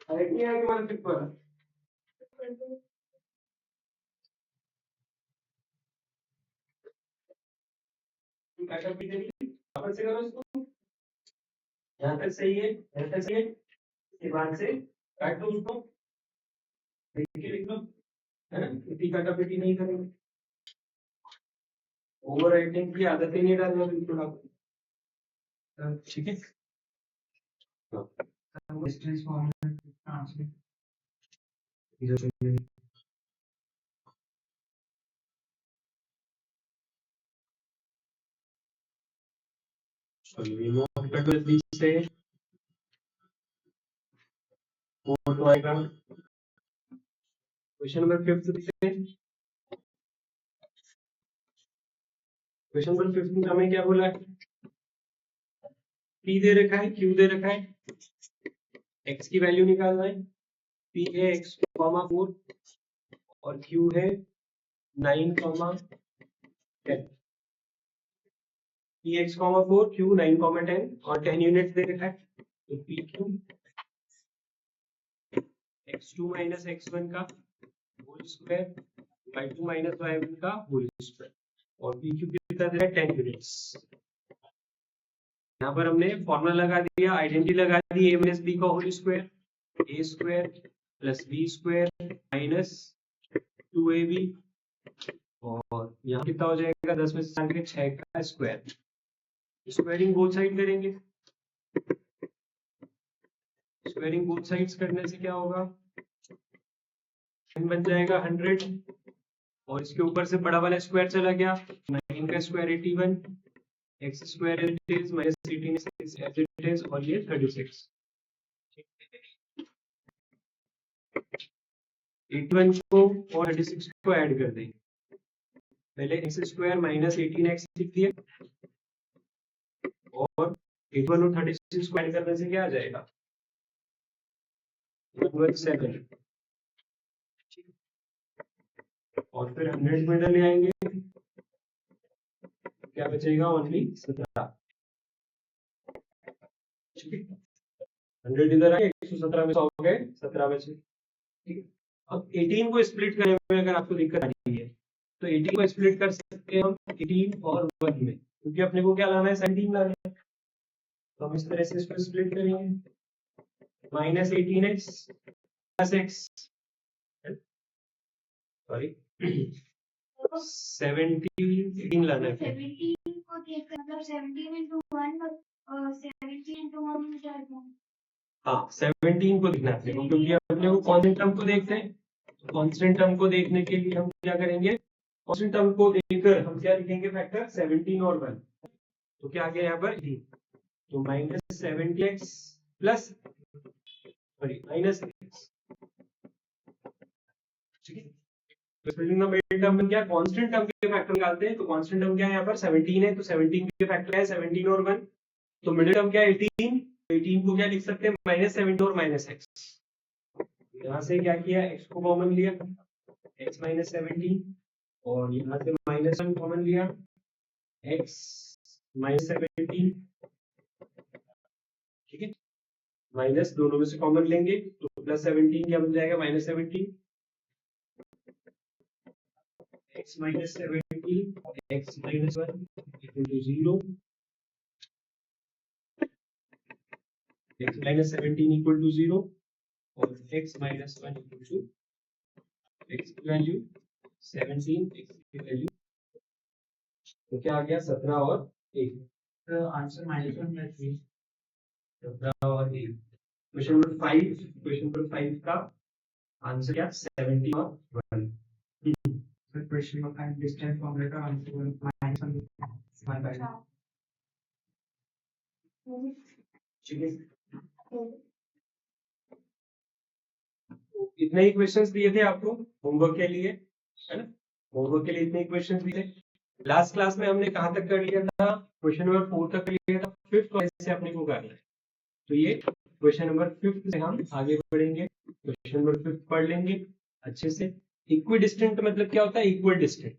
नहीं आया तुम्हारा 5th वाला? वापस से करो इसको, यहाँ तक सही है, यहाँ तक सही है, इसके बाद से काट दो उसको, देखिए लिख लो, है ना? इतनी काटापीटी नहीं करेंगे, ओवर राइटिंग की आदत ही नहीं डालना बिल्कुल आप। ठीक है, डिस्टेंस फॉर्म ट्रांसलेट इधर से रिमूव कर दो बीच से, फोटो आएगा। क्वेश्चन नंबर 5 देखते हैं। क्वेश्चन नंबर 5 में हमें क्या बोला है? P दे रखा है, Q दे रखा है, x की वैल्यू निकालना है। P है x, 4 और Q है 9, 10। P x, 4, Q 9, 10 और 10 यूनिट दे रखा है, तो PQ x2 माइनस x1 का whole square, y2 minus y1 का होल स्क्वायर, और PQ कितना दे रहा है? 10 यूनिट्स। यहाँ पर हमने फॉर्मूला लगा दिया, आइडेंटिटी लगा दी, a माइनस बी का whole square, a square plus B square minus 2ab, और यहाँ कितना हो जाएगा? 10 में से 4 के 6 का स्क्वायर। स्क्वायरिंग बोथ साइड करेंगे, स्क्वायरिंग बोथ साइड्स करने से क्या होगा? बन जाएगा 100, और इसके ऊपर से बड़ा वाला स्क्वायर चला गया, 9 का square 81, x square as it is minus 18 as it is, और ये 36। 81 को और 36 को ऐड कर देंगे, पहले x स्क्वायर माइनस 18x लिख दिया, और 81 और 36 को ऐड करने से क्या आ जाएगा? 117। और फिर 100 में ले आएंगे, क्या बचेगा? ओनली 17। ठीक है, 100 इधर आए, 117 में 100 हो गए, 17 बचे। ठीक है, अब 18 को स्प्लिट करने में अगर आपको दिक्कत आ रही है, तो 18 को स्प्लिट कर सकते हैं हम 18 और 1 में, क्योंकि अपने को क्या लाना है? 17 लाना है। तो हम इस तरह से इसको स्प्लिट करेंगे, minus 18x plus x, sorry 17 लाना है। 17 को देखकर मतलब 17 into 1 और 17 into 1 में क्या है? हाँ, 17 को लिखना है अपने को, क्योंकि अपने को कांस्टेंट टर्म को देखते हैं, तो कांस्टेंट टर्म को देखने के लिए हम क्या करेंगे? कांस्टेंट टर्म को देखकर हम क्या लिखेंगे? फैक्टर 17 और 1, तो क्या आ गया यहाँ पर? तो minus 70x plus sorry minus x। ठीक है, स्प्लिटिंग द मिडिल टर्म में क्या कांस्टेंट टर्म के फैक्टर निकालते हैं, तो कांस्टेंट टर्म क्या है यहाँ पर 17 है, तो 17 के फैक्टर है 17 और 1, तो मिडिल टर्म क्या है 18, 18 को क्या लिख सकते हैं -17 और -x। यहाँ से क्या किया, x को कॉमन लिया, x -17, और यहाँ से -1 कॉमन लिया, x -17, ठीक है, माइनस दोनों में से कॉमन लेंगे तो +17 क्या बन जाएगा -17, x -17 x -1 equal to 0, x -17 equal to 0 और x -1 इक्वल टू x की वैल्यू 17, x की वैल्यू तो क्या आ गया 17 और 1, तो आंसर -1 या 3। 17 और 1। क्वेश्चन नंबर 5 का आंसर क्या 70 और 1। फिर क्वेश्चन नंबर 5 डिस्टेंस फॉर्मूला का आंसर -1 ठीक है, इतने ही क्वेश्चंस दिए थे आपको होमवर्क के लिए, है ना, होमवर्क के लिए इतने ही क्वेश्चंस दिए थे। लास्ट क्लास में हमने कहां तक कर लिया था, क्वेश्चन नंबर 4 तक कर लिया था, 5th से अपने को करना है, तो ये क्वेश्चन नंबर 5th से हम आगे बढ़ेंगे, क्वेश्चन नंबर 5th पढ़ लेंगे अच्छे से। इक्विडिस्टेंट मतलब क्या होता है, इक्वल डिस्टेंट,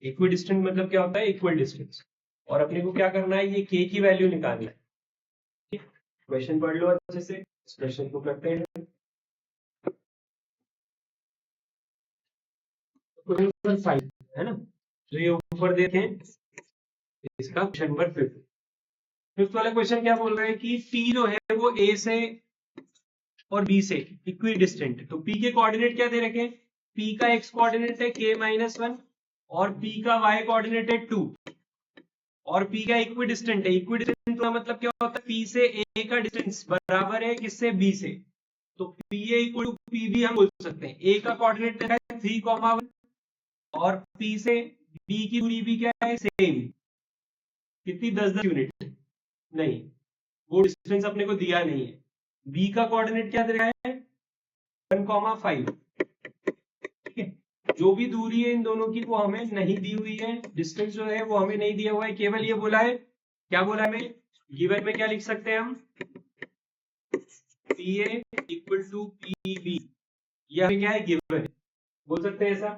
इक्विडिस्टेंट मतलब क्या होता है, इक्वल डिस्टेंस, और अपने को क्या करना है, ये k की वैल्यू निकालना है। क्वेश्चन पढ़ लो अच्छे से, इस क्वेश्चन को करते हैं। क्वेश्चन नंबर 5 है ना, तो ये ऊपर देखें, इसका क्वेश्चन नंबर 5th वाला क्वेश्चन क्या बोल रहा है कि P जो है वो A से और B से इक्वी डिस्टेंट, तो P के कोऑर्डिनेट क्या दे रखे, P का x कोऑर्डिनेट है k-1 और P का y कोऑर्डिनेट है 2 और P का इक्वी डिस्टेंट है। इक्वी डिस्टेंट का मतलब क्या होता है, P से A का डिस्टेंस बराबर है किससे, B से, तो PA इक्वल टू PB हम बोल सकते हैं। A का कोऑर्डिनेट है 3,1 और P से B की दूरी भी क्या है, सेम, कितनी 10-10 यूनिट, नहीं वो डिस्टेंस अपने को दिया नहीं है। B का कोऑर्डिनेट क्या दे रहा है 1,5, ठीक है, जो भी दूरी है इन दोनों की वो हमें नहीं दी हुई है, डिस्टेंस जो है वो हमें नहीं दिया हुआ है, केवल ये बोला है, क्या बोला है हमें, गिवन में क्या लिख सकते हैं हम, PA इक्वल टू PB, ये हमें क्या है गिवन, बोल सकते हैं ऐसा।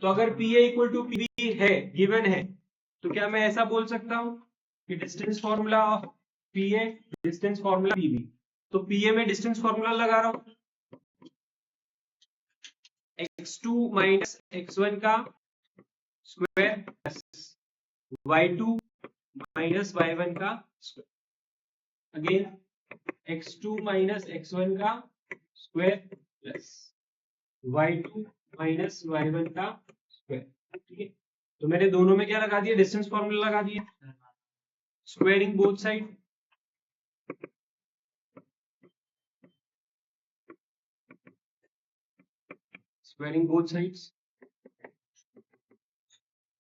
तो अगर PA इक्वल टू PB है, गिवन है, तो क्या मैं ऐसा बोल सकता हूं कि distance formula of PA distance formula PB, तो PA में डिस्टेंस फॉर्मूला लगा रहा हूं, x2 माइनस x1 का square plus y2 minus y1 का square, again x2 minus x1 का square plus y2 minus y1 का स्क्वायर, ठीक है, तो मैंने दोनों में क्या लगा दिया, डिस्टेंस फॉर्मूला लगा दिया, squaring both side, squaring both sides,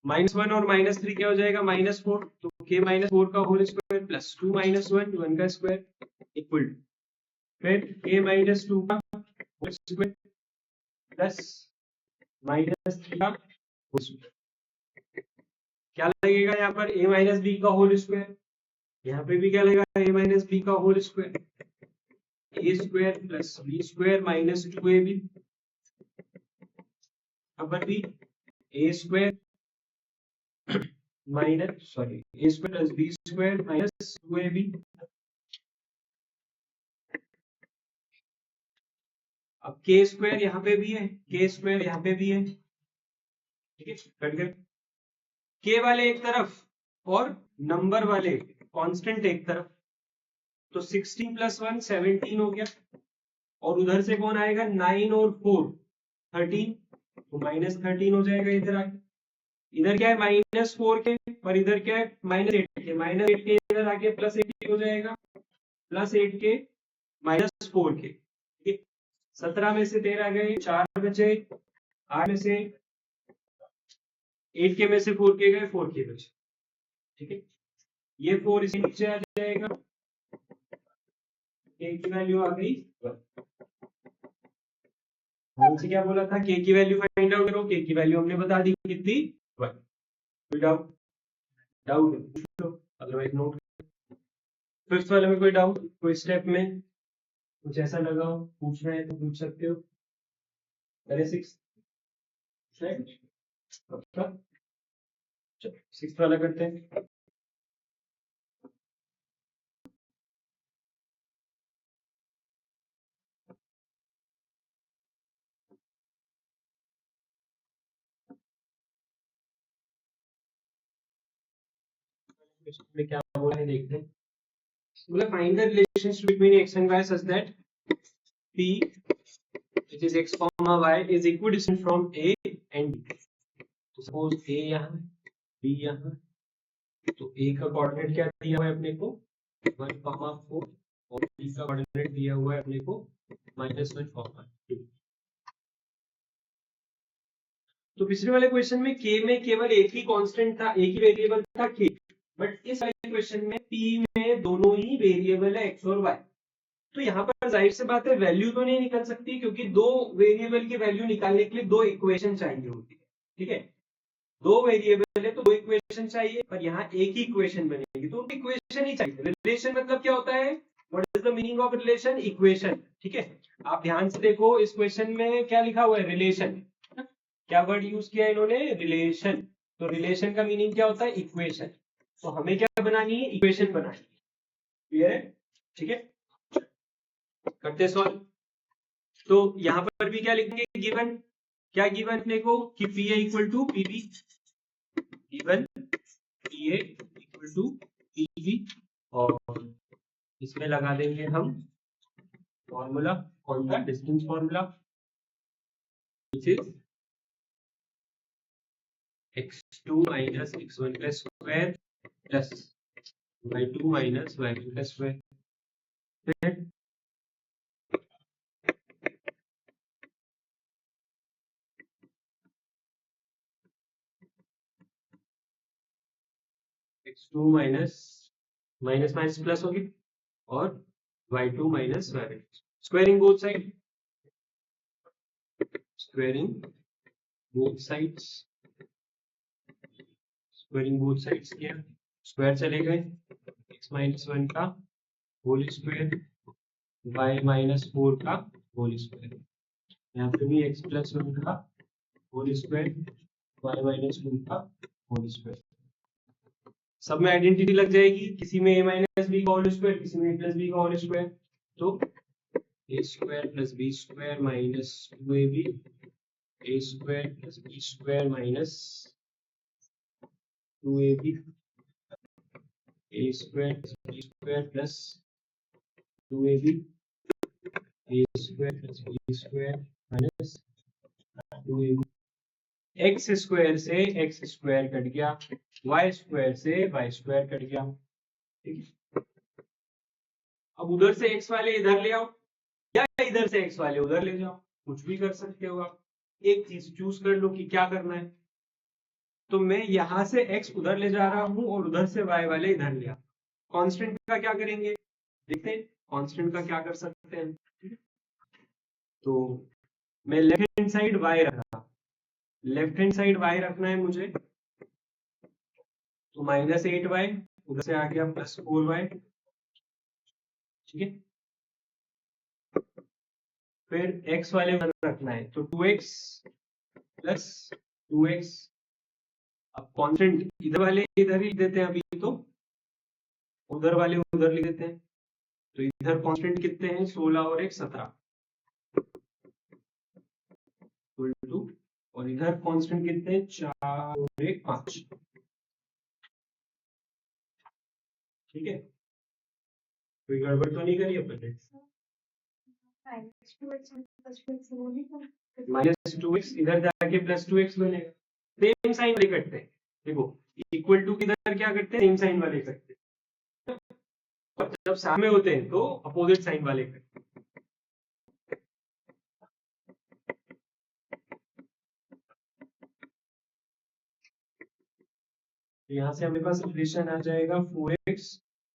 -1 और -3 क्या हो जाएगा, -4, तो k-4 का होल स्क्वायर प्लस 2 - 1 1 का स्क्वायर इक्वल टू फिर k-2 का होल स्क्वायर प्लस -3 का होल स्क्वायर, क्या लगेगा यहाँ पर a - b का होल स्क्वायर, यहाँ पे भी क्या लगेगा a - b का whole square, a square plus b square minus 2ab, upper b a square minus sorry a square plus b square minus 2ab, अब k स्क्वायर यहाँ पे भी है, k स्क्वायर यहाँ पे भी है, ठीक है, कट गए, k वाले एक तरफ और नंबर वाले कांस्टेंट एक तरफ, तो 16 + 1 17 हो गया, और उधर से कौन आएगा 9 और 4 13, तो -13 हो जाएगा इधर आके, इधर क्या है -4 के और इधर क्या है -8 के, -8 के इधर आके +8 हो जाएगा, +8 के -4 के, ठीक है, 17 में से 13 गए, 4 बचे, 8 में से 8 के में से 4 के गए, 4 के बचे, ठीक है, ये 4 इसी नीचे आ जाएगा, k की वैल्यू आ गई 1, हमसे क्या बोला था, के की वैल्यू फाइंड आउट करो, के की वैल्यू हमने बता दी कितनी 1। कोई डाउट? डाउट पूछ लो, अदरवाइज नोट। फिफ्थ वाले में कोई डाउट, कोई स्टेप में कुछ ऐसा लगा हो पूछना है तो पूछ सकते हो। पहले सिक्स सिक्स वाला करते हैं। में क्या बोला है देखते हैं। बोला find the relationship between x and y such that p which is x comma y is equidistant from a and b। तो सपोज a यहाँ, b यहाँ, तो a का कोऑर्डिनेट क्या दिया हुआ है अपने को 1,4 और b का कोऑर्डिनेट दिया हुआ है अपने को -1,2। तो पिछले वाले क्वेश्चन में k में केवल एक ही कांस्टेंट था, एक ही वेरिएबल था k, बट इस वाले क्वेश्चन में p में दोनों ही वेरिएबल है x और y। तो यहाँ पर जाहिर सी बात है वैल्यू तो नहीं निकल सकती, क्योंकि दो वेरिएबल की वैल्यू निकालने के लिए दो इक्वेशन चाहिए होती है। ठीक है, दो वेरिएबल है तो दो इक्वेशन चाहिए, पर यहाँ एक ही इक्वेशन बनेगी, तो इक्वेशन ही चाहिए। रिलेशन मतलब क्या होता है, what is the meaning of relation? Equation. ठीक है, आप ध्यान से देखो इस क्वेश्चन में क्या लिखा हुआ है, रिलेशन। क्या वर्ड यूज किया इन्होंने, रिलेशन। तो रिलेशन का मीनिंग क्या होता है, इक्वेशन। तो हमें क्या बनानी है, इक्वेशन बनानी है। क्लियर है? ठीक है, करते सॉल्व। तो यहां पर भी क्या लिखेंगे, गिवन। क्या गिवन अपने को कि P A equal to P B, given P A equal to P B, और इसमें लगा देंगे हम फॉर्मूला, कौन सा, distance formula, which is x2 minus x1 plus square plus y2 minus y1 plus square। फिर x2 minus minus minus plus होगी और y2 minus y1, squaring both side, squaring both sides, squaring both sides किया, स्क्वायर चले गए, x माइनस 1 का होल स्क्वायर, y माइनस 4 का होल स्क्वायर, यहाँ पे भी x प्लस 1 का होल स्क्वायर, y माइनस 1 का होल स्क्वायर। सब में आइडेंटिटी लग जाएगी, किसी में a माइनस बी का होल स्क्वायर, किसी में a प्लस बी का होल स्क्वायर, तो a square plus B square minus 2ab, a square plus B square minus 2ab, a square plus B square plus 2ab, a square plus B square minus 2ab। X square से एक्स स्क्वायर कट गया, वाई स्क्वायर से वाई स्क्वायर कट गया। ठीक है, अब उधर से एक्स वाले इधर ले आओ या इधर से एक्स वाले उधर ले जाओ, कुछ भी कर सकते हो आप। एक चीज चूज कर लो कि क्या करना है। तो मैं यहां से एक्स उधर ले जा रहा हूं और उधर से वाई वाले इधर ले आओ। कांस्टेंट का क्या करेंगे, देखते हैं कांस्टेंट का क्या कर सकते हैं। तो मैं लेफ्ट हैंड साइड वाई रखा, लेफ्ट हैंड साइड वाई रखना है मुझे, तो -8y, उधर से आ गया +4y। ठीक है, फिर x वाले उधर रखना है, तो 2x प्लस 2x। अब कांस्टेंट इधर वाले इधर ही लिख देते हैं, अभी तो उधर वाले उधर लिख देते हैं। तो इधर कांस्टेंट कितने हैं, 16 और 1 17, और इधर कांस्टेंट कितने हैं, 4 और 1 5। ठीक है, कोई गड़बड़ तो नहीं करी अपन ने। -2x इधर जाके +2x बनेगा, सेम साइन वाले कटते हैं। देखो इक्वल टू किधर क्या करते हैं, सेम साइन वाले कटते हैं, और जब सामने होते हैं तो अपोजिट साइन वाले कटते हैं। यहाँ से हमारे पास रिलेशन आ जाएगा 4x,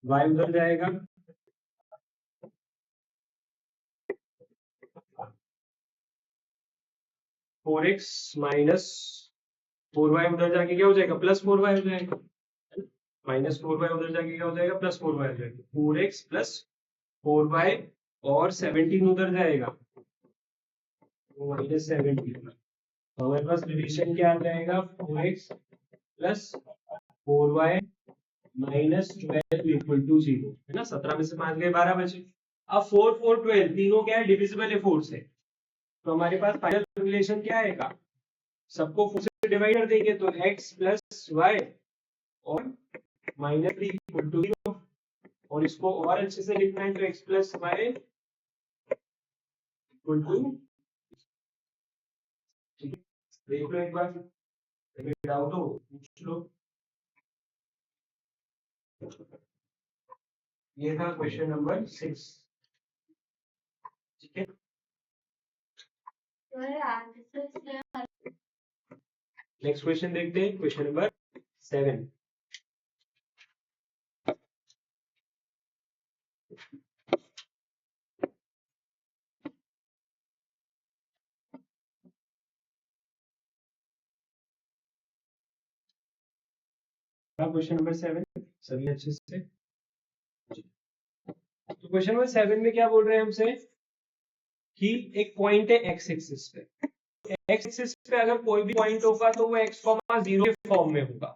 y उधर जाएगा, 4x माइनस 4y उधर जाके क्या हो जाएगा, प्लस 4y हो जाएगा, माइनस 4y उधर जाके क्या हो जाएगा, प्लस 4y हो जाएगा, 4x प्लस 4y और 17 उधर जाएगा माइनस 17। तो हमारे पास रिलेशन क्या आ जाएगा, 4x plus 4y minus 12 equal to 0, है ना। 17 में से 5 गए 12 बचे। अब 4 4 12 तीनों क्या है, डिविजिबल है 4 से, तो हमारे पास फाइनल रिलेशन क्या आएगा, सबको 4 से डिवाइड कर देंगे तो x प्लस y और माइनस 3 इक्वल टू 0, और इसको और अच्छे से लिखना है तो x plus y equal to, ठीक है। देख लो एक बार, डाउट हो पूछ लो। ये था क्वेश्चन नंबर 6, ठीक है। नेक्स्ट क्वेश्चन देखते हैं, क्वेश्चन नंबर 7। क्वेश्चन नंबर 7 सभी अच्छे से। तो क्वेश्चन नंबर 7 में क्या बोल रहे हैं हमसे कि एक पॉइंट है एक्स एक्सिस पे, एक्स एक्सिस पे अगर कोई भी पॉइंट होगा तो वो x, 0 के फॉर्म में होगा,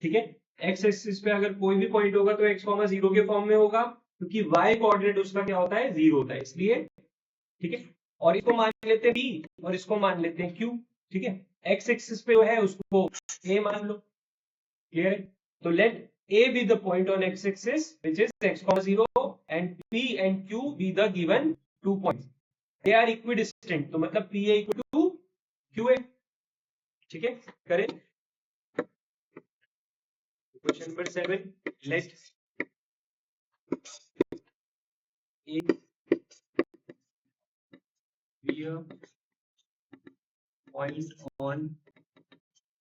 ठीक है। एक्स एक्सिस पे अगर कोई भी पॉइंट होगा तो x, 0 के फॉर्म में होगा, क्योंकि y कोऑर्डिनेट उसका क्या होता है, 0 होता है, इसलिए, ठीक है। और इसको मान लेते हैं b और इसको मान लेते हैं q, ठीक है। एक्स एक्सिस पे जो है उसको a मान लो, क्लियर है। तो late a be the point on x axis which is x, 0 and p and q be the given 2 points, they are equidistant, तो मतलब p a equal to q a, ठीक है। करें question number 7, let a be a point on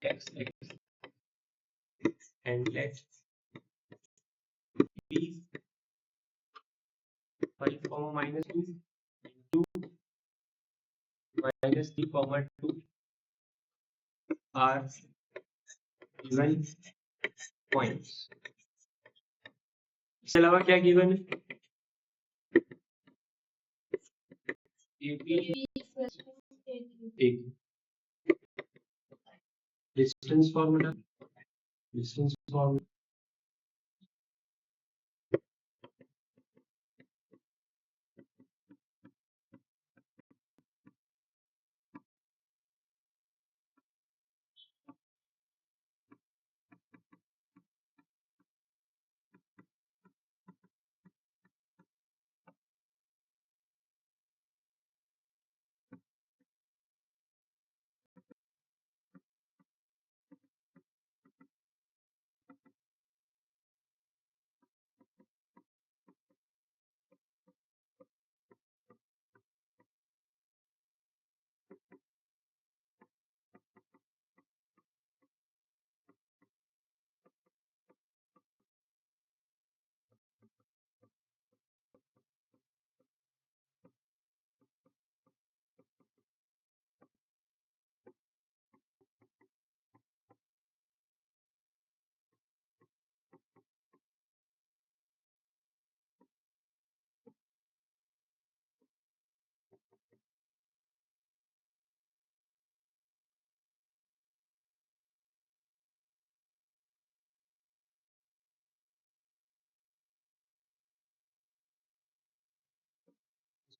x axis and let b 5, minus 2 into minus 3, 2 are given points। इसके अलावा क्या गिवन है, एक डिस्टेंस फॉर्मूला, डिस्टेंस फॉर्मूला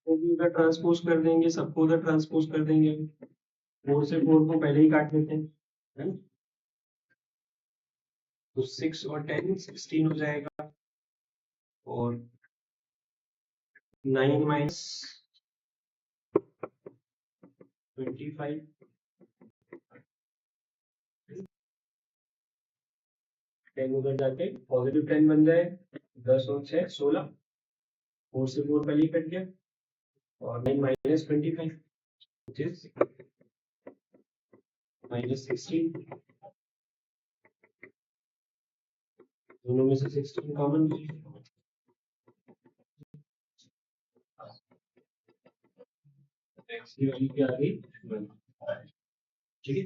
भी उधर ट्रांसपोज कर देंगे, सबको उधर ट्रांसपोज कर देंगे, 4 से 4 को पहले ही काट देते हैं, है ना। तो 6 और 10 16 हो जाएगा, और 9 माइनस 25, 10 उधर जाके पॉजिटिव 10 बन जाए, 10 और 6 16, 4 से 4 पहले ही कट गया, और 9 माइनस 25 which is माइनस 16, दोनों में से 16 कॉमन, x की वैल्यू क्या आ गई 1। ठीक है,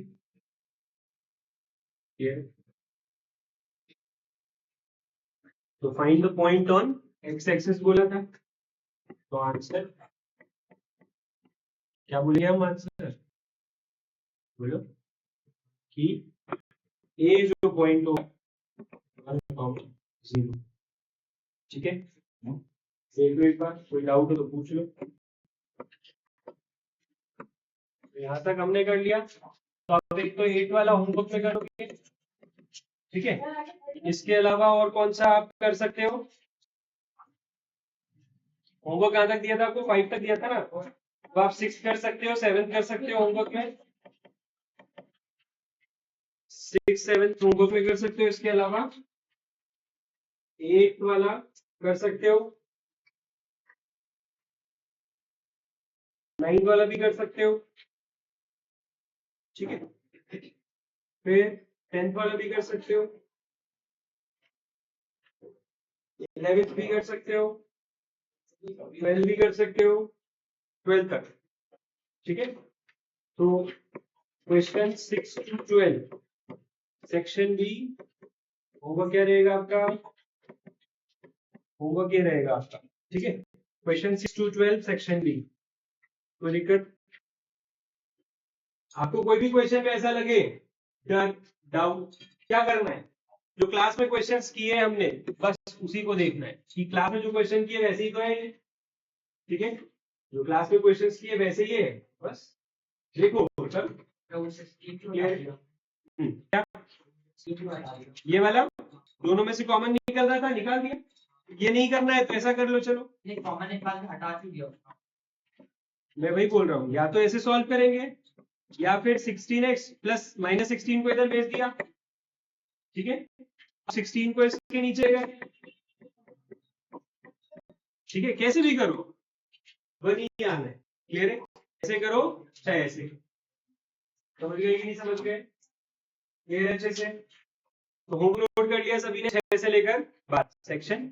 क्लियर? तो find the point on x axis बोला था, तो आंसर क्या बोलिए हम? आंसर बोलो कि ए जो पॉइंट हो 1,0, ठीक है। एक बार कोई डाउट हो तो पूछ लो। तो यहाँ तक हमने कर लिया, तो अब एक तो 8 वाला होमवर्क में करोगे, ठीक है। इसके अलावा और कौन सा आप कर सकते हो? होमवर्क कहाँ तक दिया था आपको? 5 तक दिया था ना, तो आप 6 कर सकते हो, 7 कर सकते हो होमवर्क में, 6 7 होमवर्क में कर सकते हो। इसके अलावा 8 वाला कर सकते हो, 9 वाला भी कर सकते हो, ठीक है। फिर 10th वाला भी कर सकते हो, 11th भी कर सकते हो, 12 भी कर सकते हो, 12 तक, ठीक है। तो question 6 to 12 section b homework क्या रहेगा आपका? होमवर्क ये रहेगा आपका, ठीक है। Question 6 to 12 section b. कोई दिक्कत? आपको कोई भी क्वेश्चन में ऐसा लगे डर डाउट, क्या करना है? जो क्लास में क्वेश्चंस किए हमने बस उसी को देखना है कि क्लास में जो क्वेश्चन किए वैसे ही तो है, ठीक है। जो क्लास में क्वेश्चंस किए वैसे ही है, बस देखो चल क्या ये वाला दोनों में से कॉमन निकल रहा था, निकाल दिया। ये नहीं करना है तो ऐसा कर लो, चलो कॉमन निकाल के हटा दिया। मैं वही बोल रहा हूँ, या तो ऐसे सॉल्व करेंगे या फिर 16x प्लस -16 को इधर भेज दिया, ठीक है। 16 को इसके नीचे गए, ठीक है। कैसे भी करो वही आना है, क्लियर है? ऐसे करो चाहे ऐसे, समझ गए कि नहीं समझ गए? क्लियर है अच्छे से? तो होम लोड कर लिया सभी ने 6 से लेकर 12 सेक्शन।